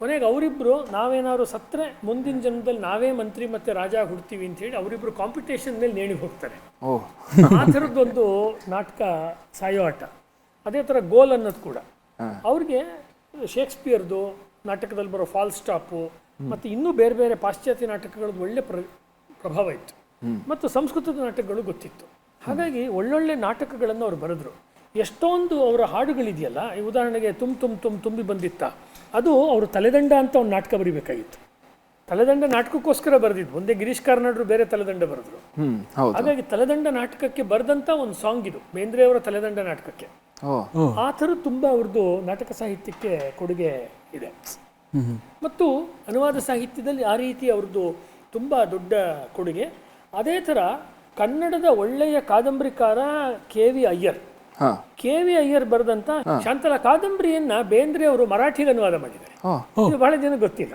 ಕೊನೆಗೆ ಅವರಿಬ್ಬರು ನಾವೇನಾದ್ರು ಸತ್ತರೆ ಮುಂದಿನ ಜನ್ಮದಲ್ಲಿ ನಾವೇ ಮಂತ್ರಿ ಮತ್ತು ರಾಜ ಹುಡ್ತೀವಿ ಅಂತ ಹೇಳಿ ಅವರಿಬ್ಬರು ಕಾಂಪಿಟೇಷನ್ ಮೇಲೆ ನೇಣಿಗೆ ಹೋಗ್ತಾರೆ. ಆ ಥರದ್ದೊಂದು ನಾಟಕ ಸಾಯೋ ಆಟ. ಅದೇ ಥರ ಗೋಲ್ ಅನ್ನೋದು ಕೂಡ ಅವ್ರಿಗೆ ಶೇಕ್ಸ್ಪಿಯರ್ದು ನಾಟಕದಲ್ಲಿ ಬರೋ ಫಾಲ್ ಸ್ಟಾಪು ಮತ್ತು ಇನ್ನೂ ಬೇರೆ ಬೇರೆ ಪಾಶ್ಚಾತ್ಯ ನಾಟಕಗಳದ್ದು ಒಳ್ಳೆ ಪ್ರಭಾವ ಇತ್ತು ಮತ್ತು ಸಂಸ್ಕೃತದ ನಾಟಕಗಳು ಗೊತ್ತಿತ್ತು. ಹಾಗಾಗಿ ಒಳ್ಳೊಳ್ಳೆ ನಾಟಕಗಳನ್ನು ಅವ್ರು ಬರೆದ್ರು. ಎಷ್ಟೊಂದು ಅವರ ಹಾಡುಗಳಿದೆಯಲ್ಲ, ಈ ಉದಾಹರಣೆಗೆ ತುಂಬಿ ಬಂದಿತ್ತ, ಅದು ಅವರು ತಲೆದಂಡ ಅಂತ ಒಂದು ನಾಟಕ ಬರೀಬೇಕಾಗಿತ್ತು. ತಲೆದಂಡ ನಾಟಕಕ್ಕೋಸ್ಕರ ಬರೆದಿದ್ದು. ಮುಂದೆ ಗಿರೀಶ್ ಕಾರ್ನಾಡ್ರು ಬೇರೆ ತಲೆದಂಡ ಬರೆದ್ರು. ಹಾಗಾಗಿ ತಲೆದಂಡ ನಾಟಕಕ್ಕೆ ಬರೆದಂಥ ಒಂದು ಸಾಂಗ್ ಇದು, ಬೇಂದ್ರೆಯವರ ತಲೆದಂಡ ನಾಟಕಕ್ಕೆ. ಆ ಥರ ತುಂಬ ಅವ್ರದ್ದು ನಾಟಕ ಸಾಹಿತ್ಯಕ್ಕೆ ಕೊಡುಗೆ ಇದೆ. ಮತ್ತು ಅನುವಾದ ಸಾಹಿತ್ಯದಲ್ಲಿ ಆ ರೀತಿ ಅವ್ರದ್ದು ತುಂಬ ದೊಡ್ಡ ಕೊಡುಗೆ. ಅದೇ ಥರ ಕನ್ನಡದ ಒಳ್ಳೆಯ ಕಾದಂಬರಿಕಾರ ಕೆ.ವಿ. ಅಯ್ಯರ್. ಕೆ.ವಿ. ಅಯ್ಯರ್ ಬರೆದಂಥ ಶಾಂತಲಾ ಕಾದಂಬರಿಯನ್ನ ಬೇಂದ್ರೆ ಅವರು ಮರಾಠಿಗೆ ಅನುವಾದ ಮಾಡಿದ್ದಾರೆ. ಇದು ಬಹಳ ಜನ ಗೊತ್ತಿಲ್ಲ.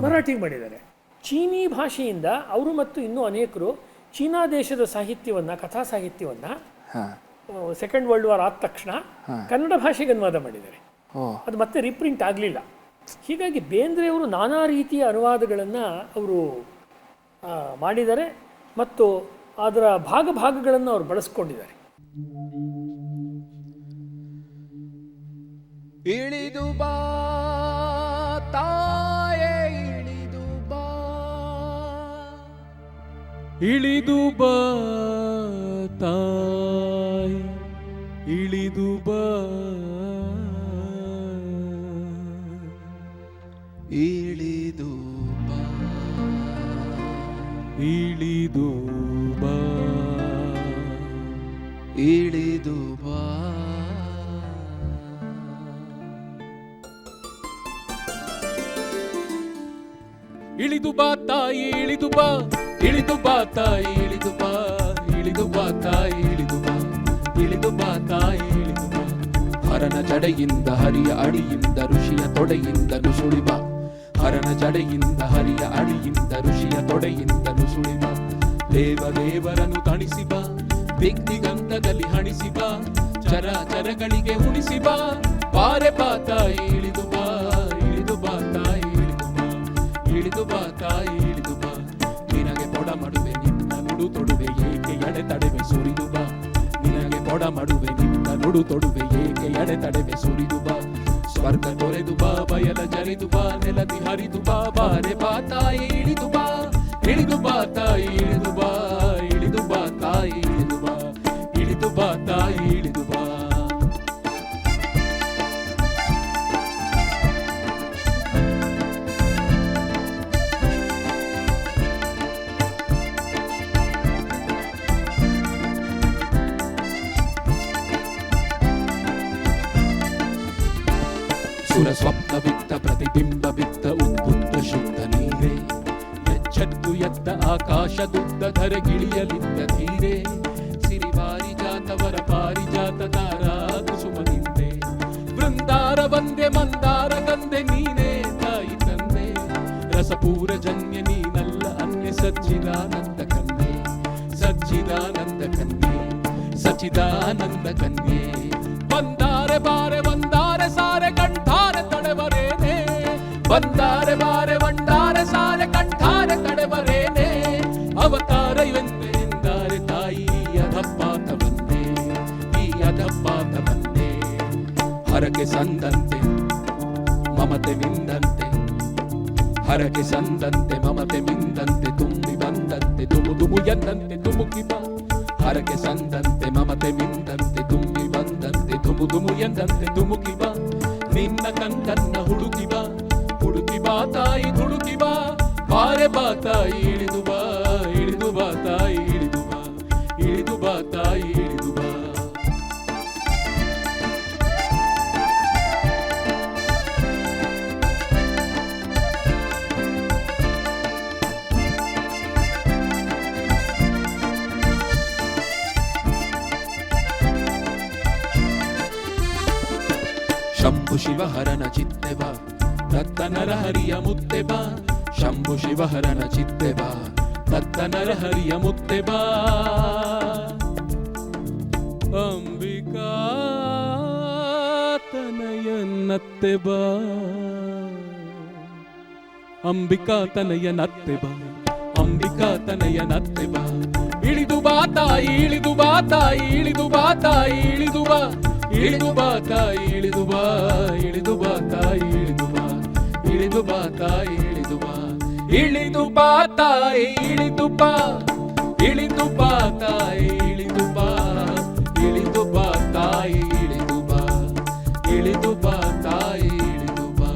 ಮರಾಠಿಗೆ ಮಾಡಿದ್ದಾರೆ. ಚೀನಿ ಭಾಷೆಯಿಂದ ಅವರು ಮತ್ತು ಇನ್ನೂ ಅನೇಕರು ಚೀನಾ ದೇಶದ ಸಾಹಿತ್ಯವನ್ನ, ಕಥಾ ಸಾಹಿತ್ಯವನ್ನ ಸೆಕೆಂಡ್ ವರ್ಲ್ಡ್ ವಾರ್ ಆದ ತಕ್ಷಣ ಕನ್ನಡ ಭಾಷೆಗೆ ಅನುವಾದ ಮಾಡಿದ್ದಾರೆ. ಅದು ಮತ್ತೆ ರೀಪ್ರಿಂಟ್ ಆಗಲಿಲ್ಲ. ಹೀಗಾಗಿ ಬೇಂದ್ರೆಯವರು ನಾನಾ ರೀತಿಯ ಅನುವಾದಗಳನ್ನು ಅವರು ಮಾಡಿದ್ದಾರೆ ಮತ್ತು ಅದರ ಭಾಗಗಳನ್ನು ಅವರು ಬಳಸ್ಕೊಂಡಿದ್ದಾರೆ. ಇಳಿದು ಬಾ ತಾಯೇ ಇಳಿದು ಬಾ, ಇಳಿದು ಬಾ ತಾಯಿ ಇಳಿದು ಬಾ, ಇಳಿದು ಬಾ, ಇಳಿದು ಬಾ, ಇಳಿದು ಬಾ. ಇಳಿದು ಬಾ ತಾಯಿ ಇಳಿದು ಬಾ, ಇಳಿದು ಬಾ ತಾಯಿ ಇಳಿದು ಬಾ, ಇಳಿದು ಬಾ ತಾಯಿ ಇಳಿದು ಬಾ, ಇಳಿದು ಬಾ ತಾಯಿ ಇಳಿದು ಬಾ. ಹರನ ಜಡೆಯಿಂದ ಹರಿಯ ಅಡಿಯಿಂದ ಋಷಿಯ ತೊಡೆಯಿಂದ ನುಸುಳಿಬ, ಹರನ ಜಡೆಯಿಂದ ಹರಿಯ ಅಡಿಯಿಂದ ಋಷಿಯ ತೊಡೆಯಿಂದ ನುಸುಳಿಬ. ದೇವರನ್ನು ತಣಿಸಿಬ, ದಿಗ್ದಿಗಂತದಲ್ಲಿ ಹಣಿಸಿಬ, ಚರಗಳಿಗೆ ಉಣಿಸಿಬ. ಬಾರೆ ಬಾ ತಾಯಿ ಇಳಿದು ಬಾ, ಇಳಿದು ಬಾ ತಾಯಿ ಇಳಿದು ಬಾ, ಇಳಿದು ಬಾ ತಾಯಿ ಇಳಿದು ಬಾ. ನಿನಗೆ ಪೊಡ ಮಾಡುವೆ ನಿನ್ನ ನುಡು ತೊಡುವೆ ಏಕೆ ಎಡೆತಡೆವೆ ಸುರಿದು ಬಾ, ನಿನಗೆ ಪೊಡ ಮಾಡುವೆ ನಿನ್ನ ನುಡು ತೊಡುವೆ ಏಕೆ ಎಡೆತಡೆವೆ ಸುರಿದು ಬಾ. ಸ್ವರ್ಗ ತೊರೆದು ಬಾ, ಬಯಲ ಜರಿದು ಬಾ, ನೆಲದಿ ಹರಿದು ಬಾ. ಬಾರೆ ಬಾ ತಾಯಿ ಇಳಿದು ಬಾ, ಇಳಿದು ಬಾ ತಾಯಿ ಇಳಿದು ಬಾ, ಇಳಿದು ಬಾ ತಾಯಿ ಇಳಿದು ಬಾ, ಇಳಿದು ಬಾ ತಾಯಿ ಇಳಿದು ಬಾ. ಸುರ ಸ್ವಪ್ನ ಬಿತ್ತ ಪ್ರತಿಬಿಂಬ ಬಿತ್ತ ಉದ್ಬುದ್ಧ ಶುದ್ಧ ನೀರೇ, ಎಚ್ಚತ್ತು ಎದ್ದ ಆಕಾಶದುದ್ದ ಧರೆಗಿಳಿಯಲಿದ್ದ ಧೀರೆ. ಸಿರಿಪಾರಿಜಾತವರ ಪಾರಿಜಾತ ತಾರಾ ಕುಸುಮನಿಂದೆ, ಬೃಂದಾರ ಬಂದೆ ಮಂದಾರ ಗಂಧೆ ನೀನೇ ತಾಯಿ ತಂದೆ. ರಸಪೂರ ಜನ್ಯ ನೀನಲ್ಲ ಅನ್ಯ ಸಚ್ಚಿದಾನಂದ ಕನ್ಯೆ, ಸಚ್ಚಿದಾನಂದ ಕನ್ಯೆ, ಸಚ್ಚಿದಾನಂದ ಕನ್ಯೆ. ಬಂದಾರೆ ಬಾರೆ ಬಂದ ಬಂದಾರೆ ಬಾರೆ ಬಂಡಾರೆ ಸಾರೆ ಕಂಠಾರೆ ಕಡೆವರೇನೆ ಅವತಾರ ಇವೆಂದೆಂದಾರೆ ತಾಯಿ ಅಧಪಾತ ಬಂದೆ ಈ ಅಧಪಾತ ಬಂದೆ ಹರಕೆ ಸಂದಂತೆ ಮಮತೆ ಮಿಂದಂತೆ ಹರಕೆ ಸಂದಂತೆ ಮಮತೆ ಮಿಂದಂತೆ ತುಂಬಿ ಬಂದಂತೆ ತುಮು ತುಮು ಎಂದಂತೆ ತುಮುಕಿ ಬಾ ಹರಕೆ ಸಂದಂತೆ ಮಮತೆ ಮಿಂದಂತೆ ತುಂಬಿ ಬಂದಂತೆ ತುಮು ತುಮು ಎಂದಂತೆ ತುಮುಕಿ ಬಾ ನಿನ್ನ ಕಂಕನ್ನ ಹುಡುಕಿ ಬಾ ತಾಯಿ ಹುಡುಕಿ ಬಾ ಬಾರೆ ಬಾ ತಾಯಿ ಇಳಿದು ಬಾ ತಾಯಿ ಇಳಿದು ಬಾ ತಾಯಿ ಇಳಿದು ಬಾ ಶಂಭು ಶಿವಹರನ ಚಿತ್ತೆ ಬಾ ದತ್ತ ನರಹರಿಯ ಮುತ್ತೆ ಬಾ ಶಂಭು ಶಿವಹರನ ಚಿತ್ತೆ ಬಾ ದತ್ತ ನರಹರಿಯ ಮುತ್ತೆ ಬಾ ಅಂಬಿಕಾ ತನಯನತ್ತೆ ಬಾ ಅಂಬಿಕಾ ತನಯನತ್ತೆ ಬಾ ಅಂಬಿಕಾ ತನಯನತ್ತೆ ಬಾ ಇಳಿದು ಬಾ ತಾಯಿ ಇಳಿದು ಬಾ ತಾಯಿ ಇಳಿದು ಬಾ ತಾಯಿ ಇಳಿದು ಬಾ ಇಳಿದು ಬಾ ತಾಯಿ ಇಳಿದು ಬಾ ತಾಯಿ ಇಳಿದು ಬಾ ತಾಯಿ ಇಳಿದು ಬಾ ತಾಯಿ ಇಳಿದು ಬಾ ತಾಯಿ ಇಳಿದು ಬಾ ತಾಯಿ ಇಳಿದು ಬಾ ತಾಯಿ ಇಳಿದು ಬಾ ತಾಯಿ ಇಳಿದು ಬಾ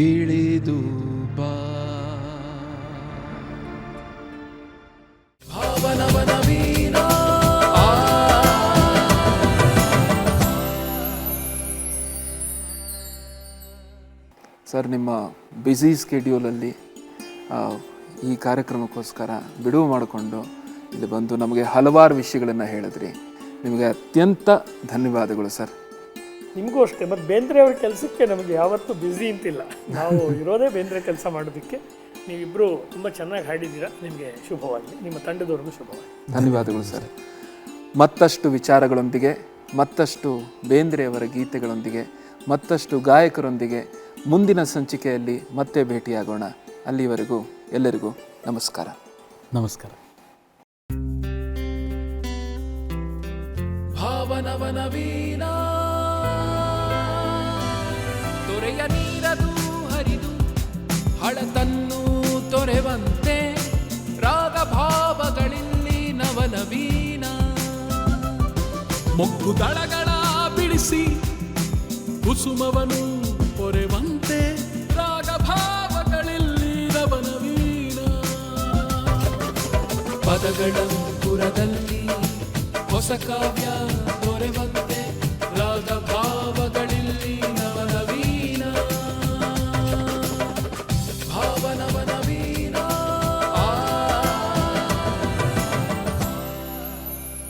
ಇಳಿದು ಬಾ ಸರ್, ನಿಮ್ಮ ಬ್ಯುಸಿ ಸ್ಕೆಡ್ಯೂಲಲ್ಲಿ ಈ ಕಾರ್ಯಕ್ರಮಕ್ಕೋಸ್ಕರ ಬಿಡುವು ಮಾಡಿಕೊಂಡು ಇಲ್ಲಿ ಬಂದು ನಮಗೆ ಹಲವಾರು ವಿಷಯಗಳನ್ನು ಹೇಳಿದ್ರಿ. ನಿಮಗೆ ಅತ್ಯಂತ ಧನ್ಯವಾದಗಳು ಸರ್. ನಿಮಗೂ ಅಷ್ಟೇ. ಮತ್ತು ಬೇಂದ್ರೆ ಅವ್ರ ಕೆಲಸಕ್ಕೆ ನಮಗೆ ಯಾವತ್ತೂ ಬ್ಯುಸಿ ಅಂತಿಲ್ಲ, ನಾವು ಇರೋದೇ ಬೇಂದ್ರೆ ಕೆಲಸ ಮಾಡೋದಕ್ಕೆ. ನೀವಿಬ್ಬರು ತುಂಬ ಚೆನ್ನಾಗಿ ಹಾಡಿದ್ದೀರಾ. ನಿಮಗೆ ಶುಭವಾಗಲಿ, ನಿಮ್ಮ ತಂಡದವ್ರಿಗೂ ಶುಭವಾಗಲಿ. ಧನ್ಯವಾದಗಳು ಸರ್. ಮತ್ತಷ್ಟು ವಿಚಾರಗಳೊಂದಿಗೆ, ಮತ್ತಷ್ಟು ಬೇಂದ್ರೆಯವರ ಗೀತೆಗಳೊಂದಿಗೆ, ಮತ್ತಷ್ಟು ಗಾಯಕರೊಂದಿಗೆ ಮುಂದಿನ ಸಂಚಿಕೆಯಲ್ಲಿ ಮತ್ತೆ ಭೇಟಿಯಾಗೋಣ. ಅಲ್ಲಿವರೆಗೂ ಎಲ್ಲರಿಗೂ ನಮಸ್ಕಾರ. ನಮಸ್ಕಾರ. ಭಾವನವನ ವೀಣಾ ತೊರೆಯ ನೀರದು ಹರಿದು ಹಳತನ್ನು ತೊರೆವಂತೆ ರಾಗ ಭಾವಗಳಿಲ್ಲಿ ನವನವೀನ ಮೊಗ್ಗು ದಳಗಳ ಬಿಡಿಸಿ ಕುಸುಮವನು ಪೊರೆವಂತೆ ರಾಗ ಭಾವಗಳಿಲ್ಲಿ ನವನವೀನ ಪದಗಳ ಪುರದಲ್ಲಿ ಹೊಸ ಕಾವ್ಯ